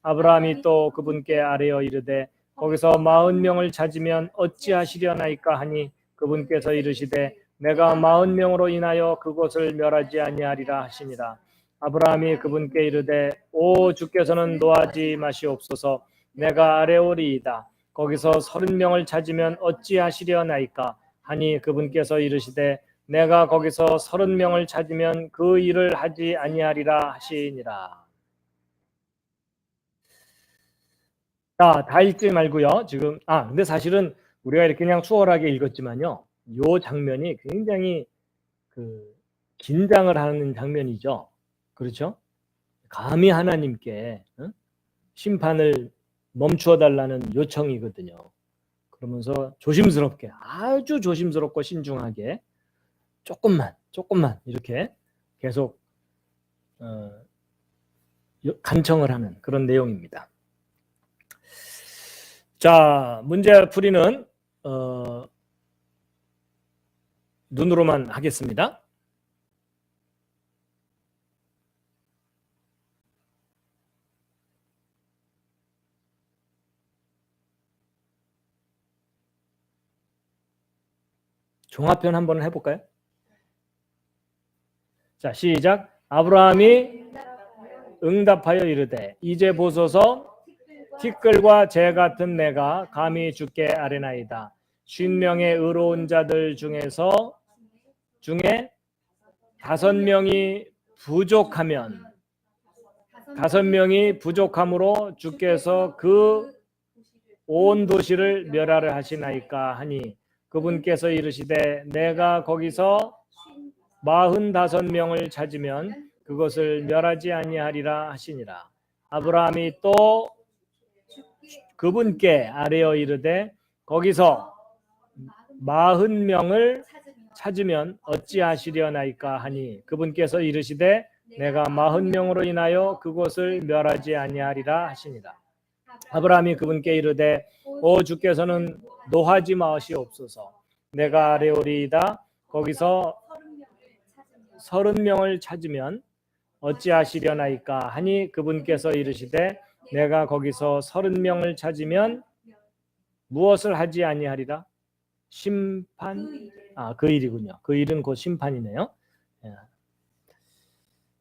아브라함이 또 그분께 아뢰어 이르되 거기서 40명을 찾으면 어찌하시려나이까 하니 그분께서 이르시되 내가 40명으로 인하여 그곳을 멸하지 아니하리라 하시니라. 아브라함이 그분께 이르되 오 주께서는 노하지 마시옵소서. 내가 아뢰오리이다. 거기서 30명을 찾으면 어찌하시려나이까 하니 그분께서 이르시되 내가 거기서 30명을 찾으면 그 일을 하지 아니하리라 하시니라. 자, 다 읽지 말고요. 지금 근데 사실은 우리가 이렇게 그냥 수월하게 읽었지만요. 요 장면이 굉장히 긴장을 하는 장면이죠. 그렇죠? 감히 하나님께 심판을 멈추어 달라는 요청이거든요. 그러면서 조심스럽게, 아주 조심스럽고 신중하게 조금만 이렇게 계속 간청을 하는 그런 내용입니다. 자, 문제 풀이는 눈으로만 하겠습니다. 종합편 한번 해볼까요? 자, 시작. 아브라함이 응답하여 이르되 이제 보소서 티끌과 재 같은 내가 감히 주께 아뢰나이다. 50명의 의로운 자들 중에 5명이 부족하면 5명이 부족함으로 주께서 그 온 도시를 멸하려 하시나이까 하니 그분께서 이르시되 내가 거기서 45명을 찾으면 그것을 멸하지 아니하리라 하시니라. 아브라함이 또 그분께 아뢰어 이르되 거기서 40명을 찾으면 어찌하시려나이까 하니 그분께서 이르시되 내가 40명으로 인하여 그곳을 멸하지 아니하리라 하시니라. 아브라함이 그분께 이르되 오 주께서는 노하지 마시옵소서. 내가 아뢰오리이다. 거기서 30명을 찾으면 어찌하시려나이까 하니 그분께서 이르시되 내가 거기서 30명을 찾으면 무엇을 하지 아니하리라? 심판? 그 일이군요. 그 일은 곧 심판이네요.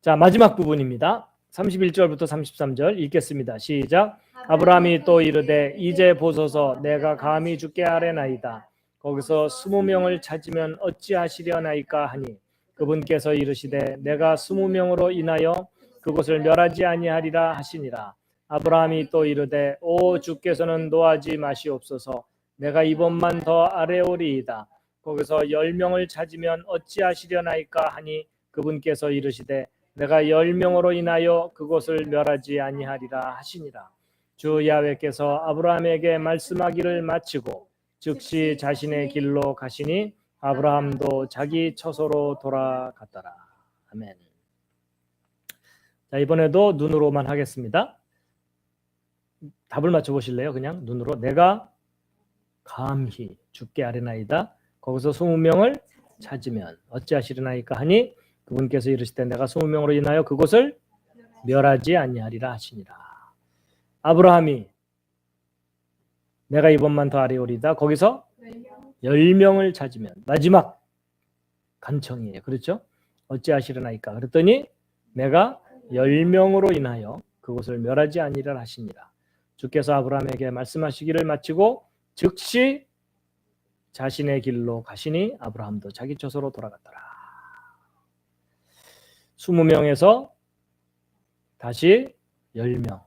자, 마지막 부분입니다. 31절부터 33절 읽겠습니다. 시작. 아브라함이 또 이르되 이제 보소서 내가 감히 주께 아뢰나이다. 거기서 20명을 찾으면 어찌하시려나이까 하니 그분께서 이르시되 내가 20명으로 인하여 그곳을 멸하지 아니하리라 하시니라. 아브라함이 또 이르되 오 주께서는 노하지 마시옵소서. 내가 이번만 더 아뢰오리이다. 거기서 10명을 찾으면 어찌하시려나이까 하니 그분께서 이르시되 내가 10명으로 인하여 그곳을 멸하지 아니하리라 하시니라. 주 야훼께서 아브라함에게 말씀하기를 마치고 즉시 자신의 길로 가시니 아브라함도 자기 처소로 돌아갔더라. 아멘. 자, 이번에도 눈으로만 하겠습니다. 답을 맞춰보실래요? 그냥 눈으로. 내가 감히 주께 아뢰나이다. 거기서 20명을 찾으면 어찌하시려나이까 하니 그분께서 이르시되 내가 20명으로 인하여 그곳을 멸하지 아니하리라 하시니라. 아브라함이 내가 이번만 더 아뢰오리다. 거기서 10명을 찾으면 마지막 간청이에요. 그렇죠? 어찌하시려나이까. 그랬더니 내가 10명으로 인하여 그곳을 멸하지 아니하리라 하시니라. 주께서 아브라함에게 말씀하시기를 마치고 즉시 자신의 길로 가시니 아브라함도 자기 처소로 돌아갔더라. 20명에서 다시 10명.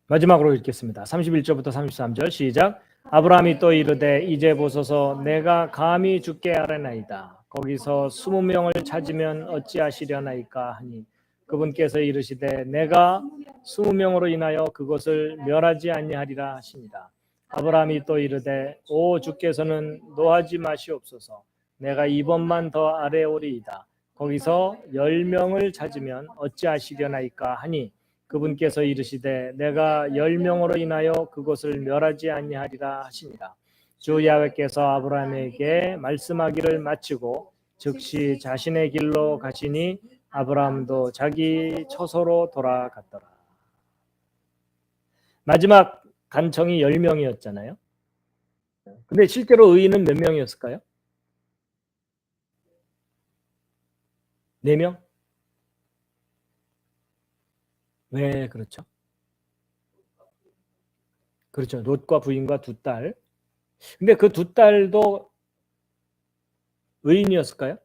마지막으로 읽겠습니다. 31절부터 33절 시작. 아브라함이 또 이르되 이제 보소서 내가 감히 주께 아뢰나이다. 거기서 20명을 찾으면 어찌하시려나이까 하니 그분께서 이르시되 내가 20명으로 인하여 그것을 멸하지 아니하리라 하시니라. 아브라함이 또 이르되 오 주께서는 노하지 마시옵소서. 내가 이번만 더 아래 오리이다. 거기서 10명을 찾으면 어찌하시려나이까 하니 그분께서 이르시되 내가 10명으로 인하여 그것을 멸하지 아니하리라 하시니라. 주 야훼께서 아브라함에게 말씀하기를 마치고 즉시 자신의 길로 가시니 아브라함도 자기 처소로 돌아갔더라. 마지막 간청이 10명이었잖아요. 근데 실제로 의인은 몇 명이었을까요? 4명? 왜 그렇죠? 그렇죠. 롯과 부인과 2딸. 근데 그 2딸도 의인이었을까요?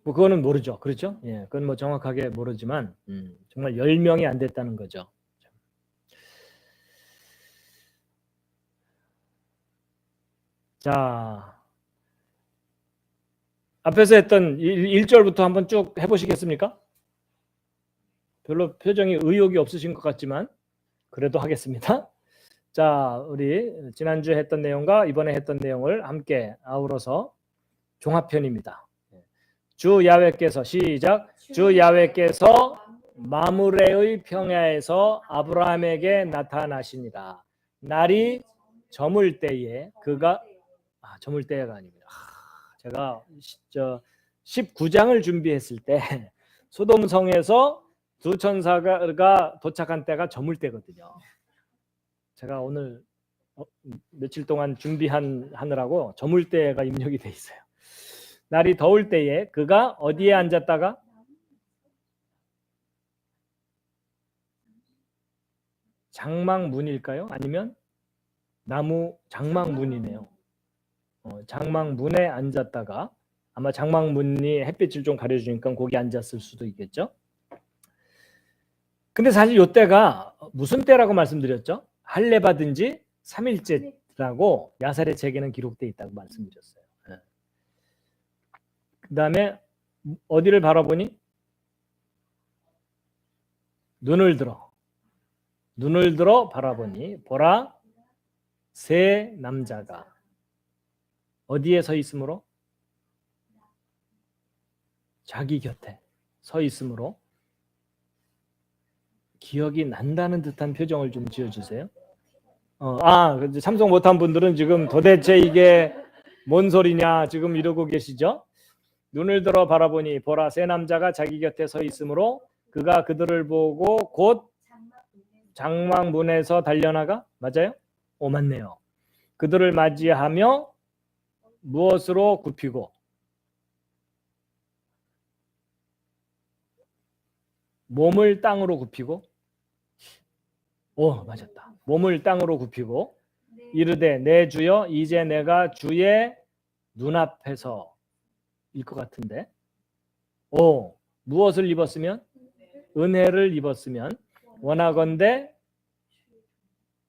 뭐 그거는 모르죠. 그렇죠? 예, 그건 뭐 정확하게 모르지만 정말 10명이 안 됐다는 거죠. 자, 앞에서 했던 1절부터 한번 쭉 해보시겠습니까? 별로 표정이 의욕이 없으신 것 같지만 그래도 하겠습니다. 자, 우리 지난주에 했던 내용과 이번에 했던 내용을 함께 아우러서 종합편입니다. 주 야훼께서 시작. 주 야훼께서 마므레의 평야에서 아브라함에게 나타나시니라. 날이 저물 때에 그가 저물 때가 아닙니다. 제가 19장을 준비했을 때 소돔성에서 두 천사가 도착한 때가 저물 때거든요. 제가 오늘 며칠 동안 준비하느라고 저물 때가 입력이 돼 있어요. 날이 더울 때에 그가 어디에 앉았다가 장막문일까요? 아니면 나무 장막문이네요. 장막문에 앉았다가 아마 장막문이 햇빛을 좀 가려주니까 거기 앉았을 수도 있겠죠. 근데 사실 이때가 무슨 때라고 말씀드렸죠? 할례 받은 지 3일째라고 야살의 책에는 기록되어 있다고 말씀드렸어요. 그 다음에 어디를 바라보니? 눈을 들어 바라보니 보라 세 남자가 어디에 서 있으므로? 자기 곁에 서 있으므로 기억이 난다는 듯한 표정을 좀 지어주세요. 참석 못한 분들은 지금 도대체 이게 뭔 소리냐 지금 이러고 계시죠? 눈을 들어 바라보니 보라 세 남자가 자기 곁에 서 있으므로 그가 그들을 보고 곧 장막문에서 달려나가 맞아요? 맞네요. 그들을 맞이하며 무엇으로 굽히고 몸을 땅으로 굽히고 맞았다. 몸을 땅으로 굽히고 이르되 내 주여 이제 내가 주의 눈앞에서 일 것 같은데 무엇을 입었으면 은혜를 입었으면 원하건대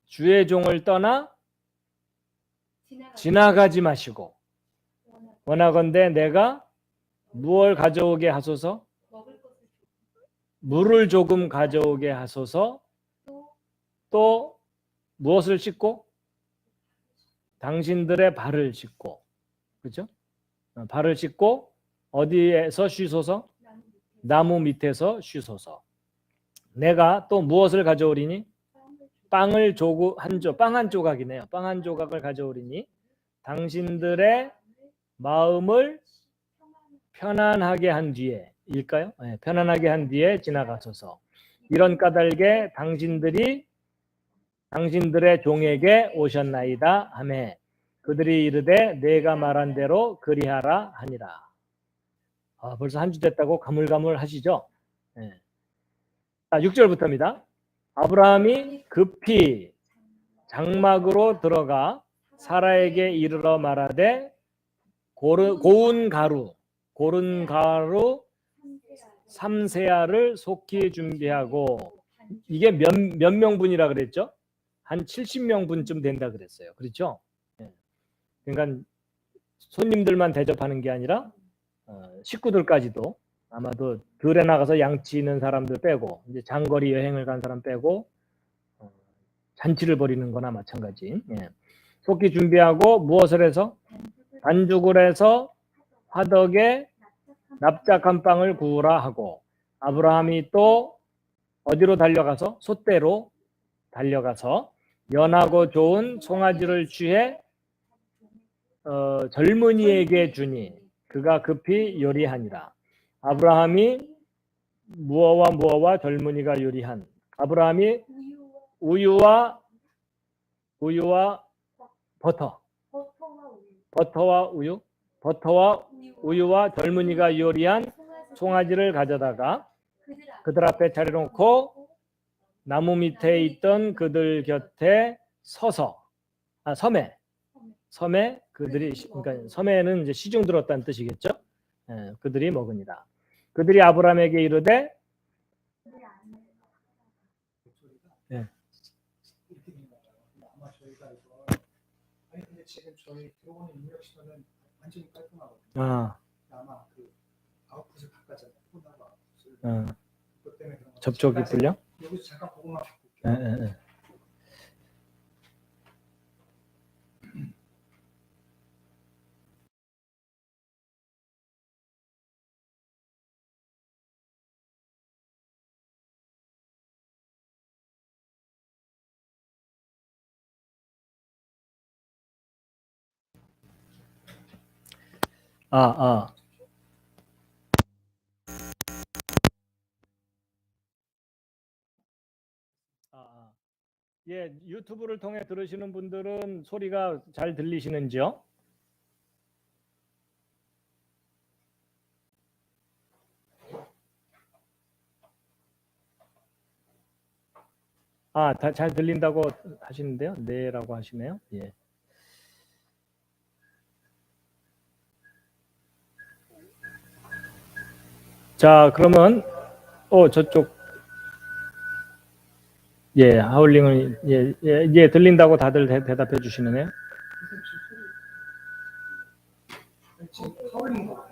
주의 종을 떠나 지나가지 마시고 원하건대 내가 무엇을 가져오게 하소서 물을 조금 가져오게 하소서 또 무엇을 씻고 당신들의 발을 씻고 그렇죠? 발을 씻고 어디에서 쉬소서? 나무 밑에서 쉬소서. 내가 또 무엇을 가져오리니? 빵 한 조각이네요. 빵 한 조각을 가져오리니 당신들의 마음을 편안하게 한 뒤에 일까요? 네, 편안하게 한 뒤에 지나가소서. 이런 까닭에 당신들의 종에게 오셨나이다 하매 그들이 이르되 내가 말한 대로 그리하라 하니라. 벌써 한 주 됐다고 가물가물하시죠? 네. 6절부터입니다. 아브라함이 급히 장막으로 들어가 사라에게 이르러 말하되 고운 가루 3세알을 속히 준비하고 이게 몇 명분이라 그랬죠? 한 70명분쯤 된다 그랬어요. 그렇죠? 그러니까 손님들만 대접하는 게 아니라 식구들까지도 아마도 들에 나가서 양치는 사람들 빼고 이제 장거리 여행을 간 사람 빼고 잔치를 벌이는 거나 마찬가지. 예. 속기 준비하고 무엇을 해서? 반죽을 해서 화덕에 납작한 빵을 구우라 하고 아브라함이 또 어디로 달려가서? 솥대로 달려가서 연하고 좋은 송아지를 취해 젊은이에게 주니 그가 급히 요리하니라. 아브라함이 무어와 젊은이가 요리한 아브라함이 우유와 버터와 우유와 젊은이가 요리한 송아지를 가져다가 그들 앞에 차려놓고 나무 밑에 있던 그들 곁에 서서 섬에 그들이 그러니까 섬에는 이제 시중 들었다는 뜻이겠죠. 예, 그들이 먹으니라. 그들이 아브라함에게 이르되 예. 아마 저희가 이거 아니 근데 지금 저희 들어오는 입력 시간은 완전히 깔끔하거든요. 아마 그 아웃풋을 바꿔잖아요. 폰하고 아웃풋을. 그것 때문에 그런 거. 접촉이 풀려? 여기서 잠깐 보고만 바꿀게요. 예. 예, 유튜브를 통해 들으시는 분들은 소리가 잘 들리시는지요? 다 잘 들린다고 하시는데요. 네라고 하시네요. 예. 자, 그러면 저쪽 예, 하울링을 예, 들린다고 다들 대답해 주시네요. 지금 하울링 거.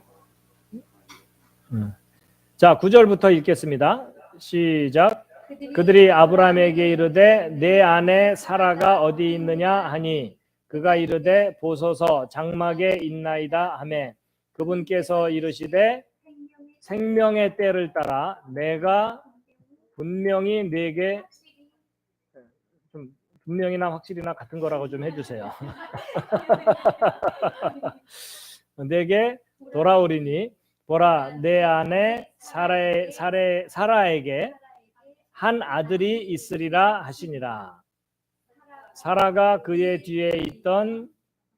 자, 9절부터 읽겠습니다. 시작. 그들이 아브라함에게 이르되 내 아내 사라가 어디 있느냐 하니 그가 이르되 보소서 장막에 있나이다 하매 그분께서 이르시되 생명의 때를 따라 내가 분명히 네게 좀 분명히나 확실히나 같은 거라고 좀 해주세요. 내게 돌아오리니 보라 내 아내 사라에게 한 아들이 있으리라 하시니라. 사라가 그의 뒤에 있던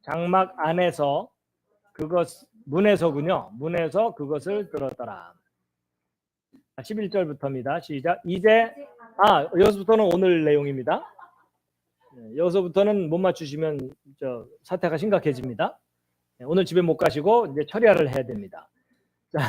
장막 안에서 문에서 그것을 들었더라. 11절부터입니다. 시작. 이제 여기서부터는 오늘 내용입니다. 여기서부터는 못 맞추시면 사태가 심각해집니다. 오늘 집에 못 가시고 이제 처리를 해야 됩니다. 자,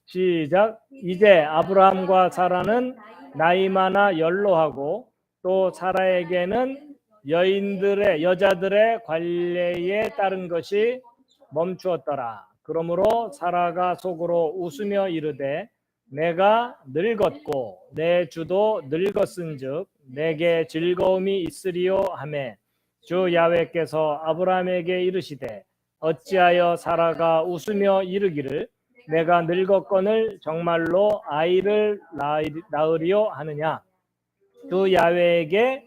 시작. 이제 아브라함과 사라는 나이 많아 연로하고 또 사라에게는 여자들의 관례에 따른 것이 멈추었더라. 그러므로 사라가 속으로 웃으며 이르되 내가 늙었고 내 주도 늙었은즉 내게 즐거움이 있으리요 하매 주 야훼께서 아브라함에게 이르시되 어찌하여 사라가 웃으며 이르기를 내가 늙었거늘 정말로 아이를 낳으리요 하느냐. 주 야훼에게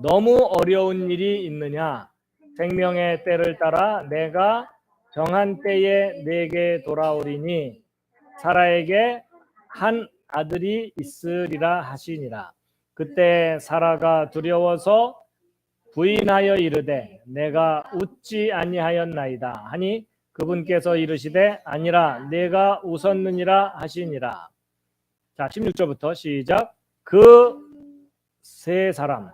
너무 어려운 일이 있느냐. 생명의 때를 따라 내가 정한 때에 내게 돌아오리니 사라에게 한 아들이 있으리라 하시니라. 그때 사라가 두려워서 부인하여 이르되 내가 웃지 아니하였나이다 하니 그분께서 이르시되 아니라 내가 웃었느니라 하시니라. 자, 16절부터 시작. 그 세 사람은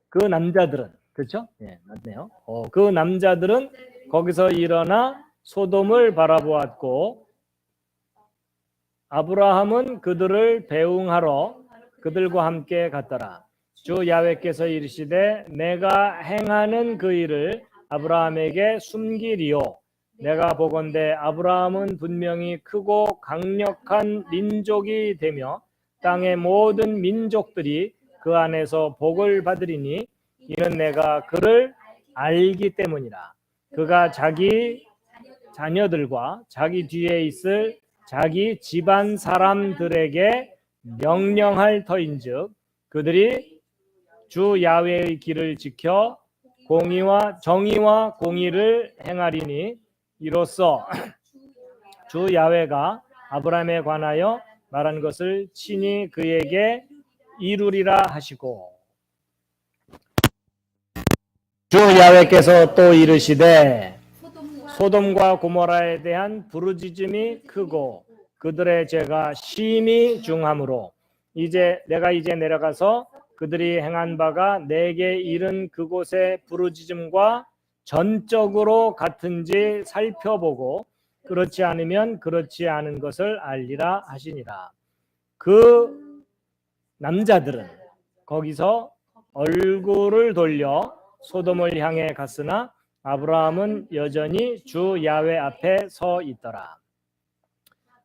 그 남자들은 그렇죠? 예, 맞네요. 그 남자들은 거기서 일어나 소돔을 바라보았고 아브라함은 그들을 배웅하러 그들과 함께 갔더라. 주 야훼께서 이르시되 내가 행하는 그 일을 아브라함에게 숨기리요. 내가 보건대 아브라함은 분명히 크고 강력한 민족이 되며 땅의 모든 민족들이 그 안에서 복을 받으리니 이는 내가 그를 알기 때문이라. 그가 자기 자녀들과 자기 뒤에 있을 자기 집안 사람들에게 명령할 터인즉 그들이 주 야훼의 길을 지켜 정의와 공의를 행하리니 이로써 주 야훼가 아브라함에 관하여 말한 것을 친히 그에게 이루리라 하시고 주 야훼께서 또 이르시되 소돔과 고모라에 대한 부르짖음이 크고 그들의 죄가 심히 중하므로 내가 이제 내려가서 그들이 행한 바가 내게 이른 그곳의 부르짖음과 전적으로 같은지 살펴보고 그렇지 않으면 그렇지 않은 것을 알리라 하시니라. 그 남자들은 거기서 얼굴을 돌려 소돔을 향해 갔으나 아브라함은 여전히 주 야훼 앞에 서 있더라.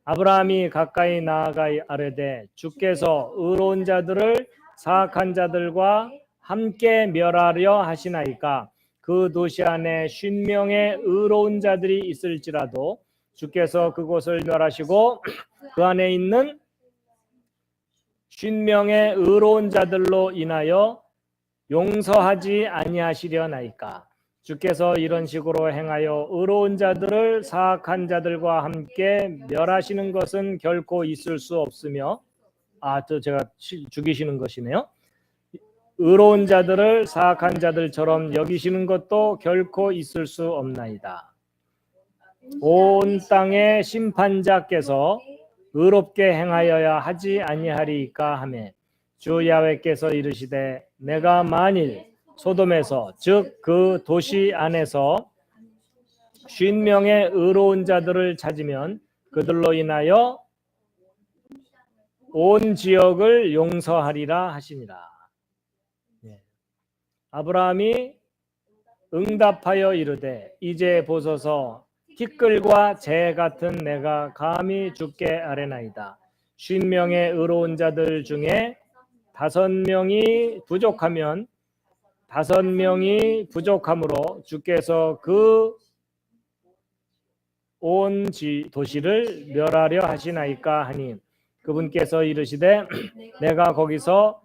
아브라함이 가까이 나아가 아뢰되 주께서 의로운 자들을 사악한 자들과 함께 멸하려 하시나이까. 그 도시 안에 50명의 의로운 자들이 있을지라도 주께서 그곳을 멸하시고 그 안에 있는 50명의 의로운 자들로 인하여 용서하지 아니하시려나이까. 주께서 이런 식으로 행하여 의로운 자들을 사악한 자들과 함께 멸하시는 것은 결코 있을 수 없으며 제가 죽이시는 것이네요. 의로운 자들을 사악한 자들처럼 여기시는 것도 결코 있을 수 없나이다. 온 땅의 심판자께서 의롭게 행하여야 하지 아니하리이까 하매 주 야훼께서 이르시되 내가 만일 소돔에서 즉 그 도시 안에서 50명의 의로운 자들을 찾으면 그들로 인하여 온 지역을 용서하리라 하시니라. 아브라함이 응답하여 이르되 이제 보소서 티끌과 재 같은 내가 감히 주께 아뢰나이다. 50명의 의로운 자들 중에 5명이 부족하면 5명이 부족함으로 주께서 그 온 도시를 멸하려 하시나이까 하니 그분께서 이르시되 내가 거기서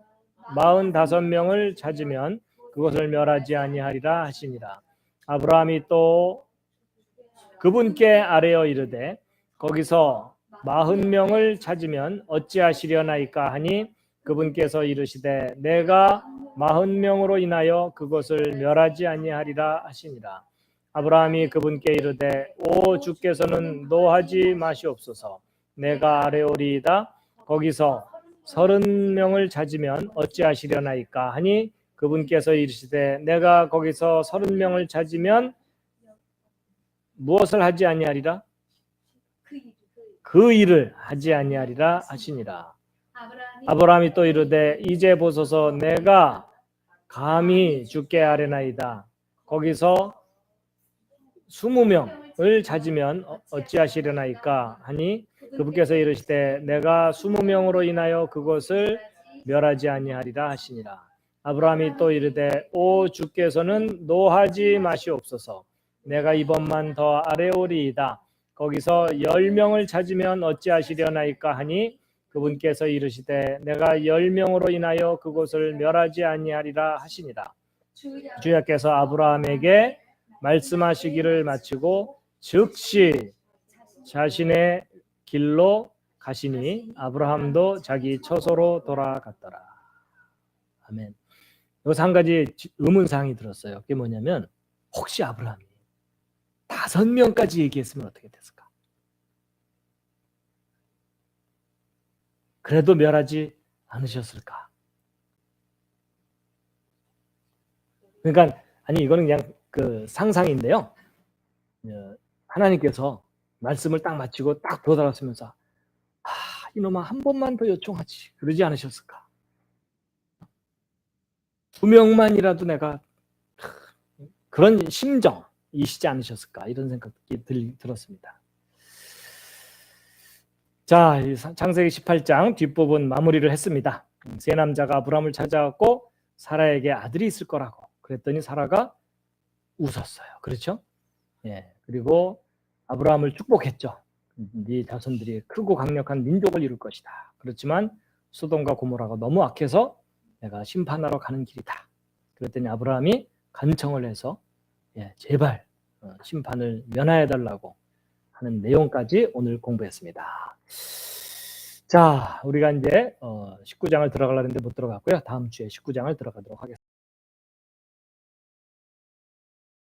45명을 찾으면 그것을 멸하지 아니하리라 하시니라. 아브라함이 또 그분께 아뢰어 이르되 거기서 40명을 찾으면 어찌하시려나이까 하니 그분께서 이르시되 내가 40명으로 인하여 그것을 멸하지 아니하리라 하시니라. 아브라함이 그분께 이르되 오 주께서는 노하지 마시옵소서. 내가 아뢰오리이다. 거기서 30명을 찾으면 어찌하시려나이까 하니 그분께서 이르시되 내가 거기서 30명을 찾으면 무엇을 하지 아니하리라? 그 일을 하지 아니하리라 하시니라. 아브라함이 또 이르되 이제 보소서 내가 감히 주께 아뢰나이다. 거기서 20명을 찾으면 어찌하시려나이까 하니 그분께서 이르시되 내가 20명으로 인하여 그것을 멸하지 아니하리라 하시니라. 아브라함이 또 이르되 오 주께서는 노하지 마시옵소서. 내가 이번만 더 아뢰오리이다. 거기서 10명을 찾으면 어찌하시려나이까 하니 그분께서 이르시되 내가 10명으로 인하여 그곳을 멸하지 아니하리라 하시니라. 주야께서 아브라함에게 말씀하시기를 마치고 즉시 자신의 길로 가시니 아브라함도 자기 처소로 돌아갔더라. 아멘. 여기서 한 가지 의문사항이 들었어요. 그게 뭐냐면 혹시 아브라함이 5명까지 얘기했으면 어떻게 됐을까? 그래도 멸하지 않으셨을까? 그러니까 이거는 그냥 그 상상인데요. 하나님께서 말씀을 딱 마치고 딱 도달하시면서 이놈아 한 번만 더 요청하지 그러지 않으셨을까? 2명만이라도 내가 그런 심정이시지 않으셨을까 이런 생각이 들었습니다. 자, 창세기 18장 뒷부분 마무리를 했습니다. 세 남자가 아브라함을 찾아왔고 사라에게 아들이 있을 거라고 그랬더니 사라가 웃었어요. 그렇죠? 예. 그리고 아브라함을 축복했죠. 네 자손들이 크고 강력한 민족을 이룰 것이다. 그렇지만 소돔과 고모라가 너무 악해서 내가 심판하러 가는 길이다. 그랬더니 아브라함이 간청을 해서 제발 심판을 면하여 달라고 하는 내용까지 오늘 공부했습니다. 자, 우리가 이제 19장을 들어가려는데 못 들어갔고요. 다음 주에 19장을 들어가도록 하겠습니다.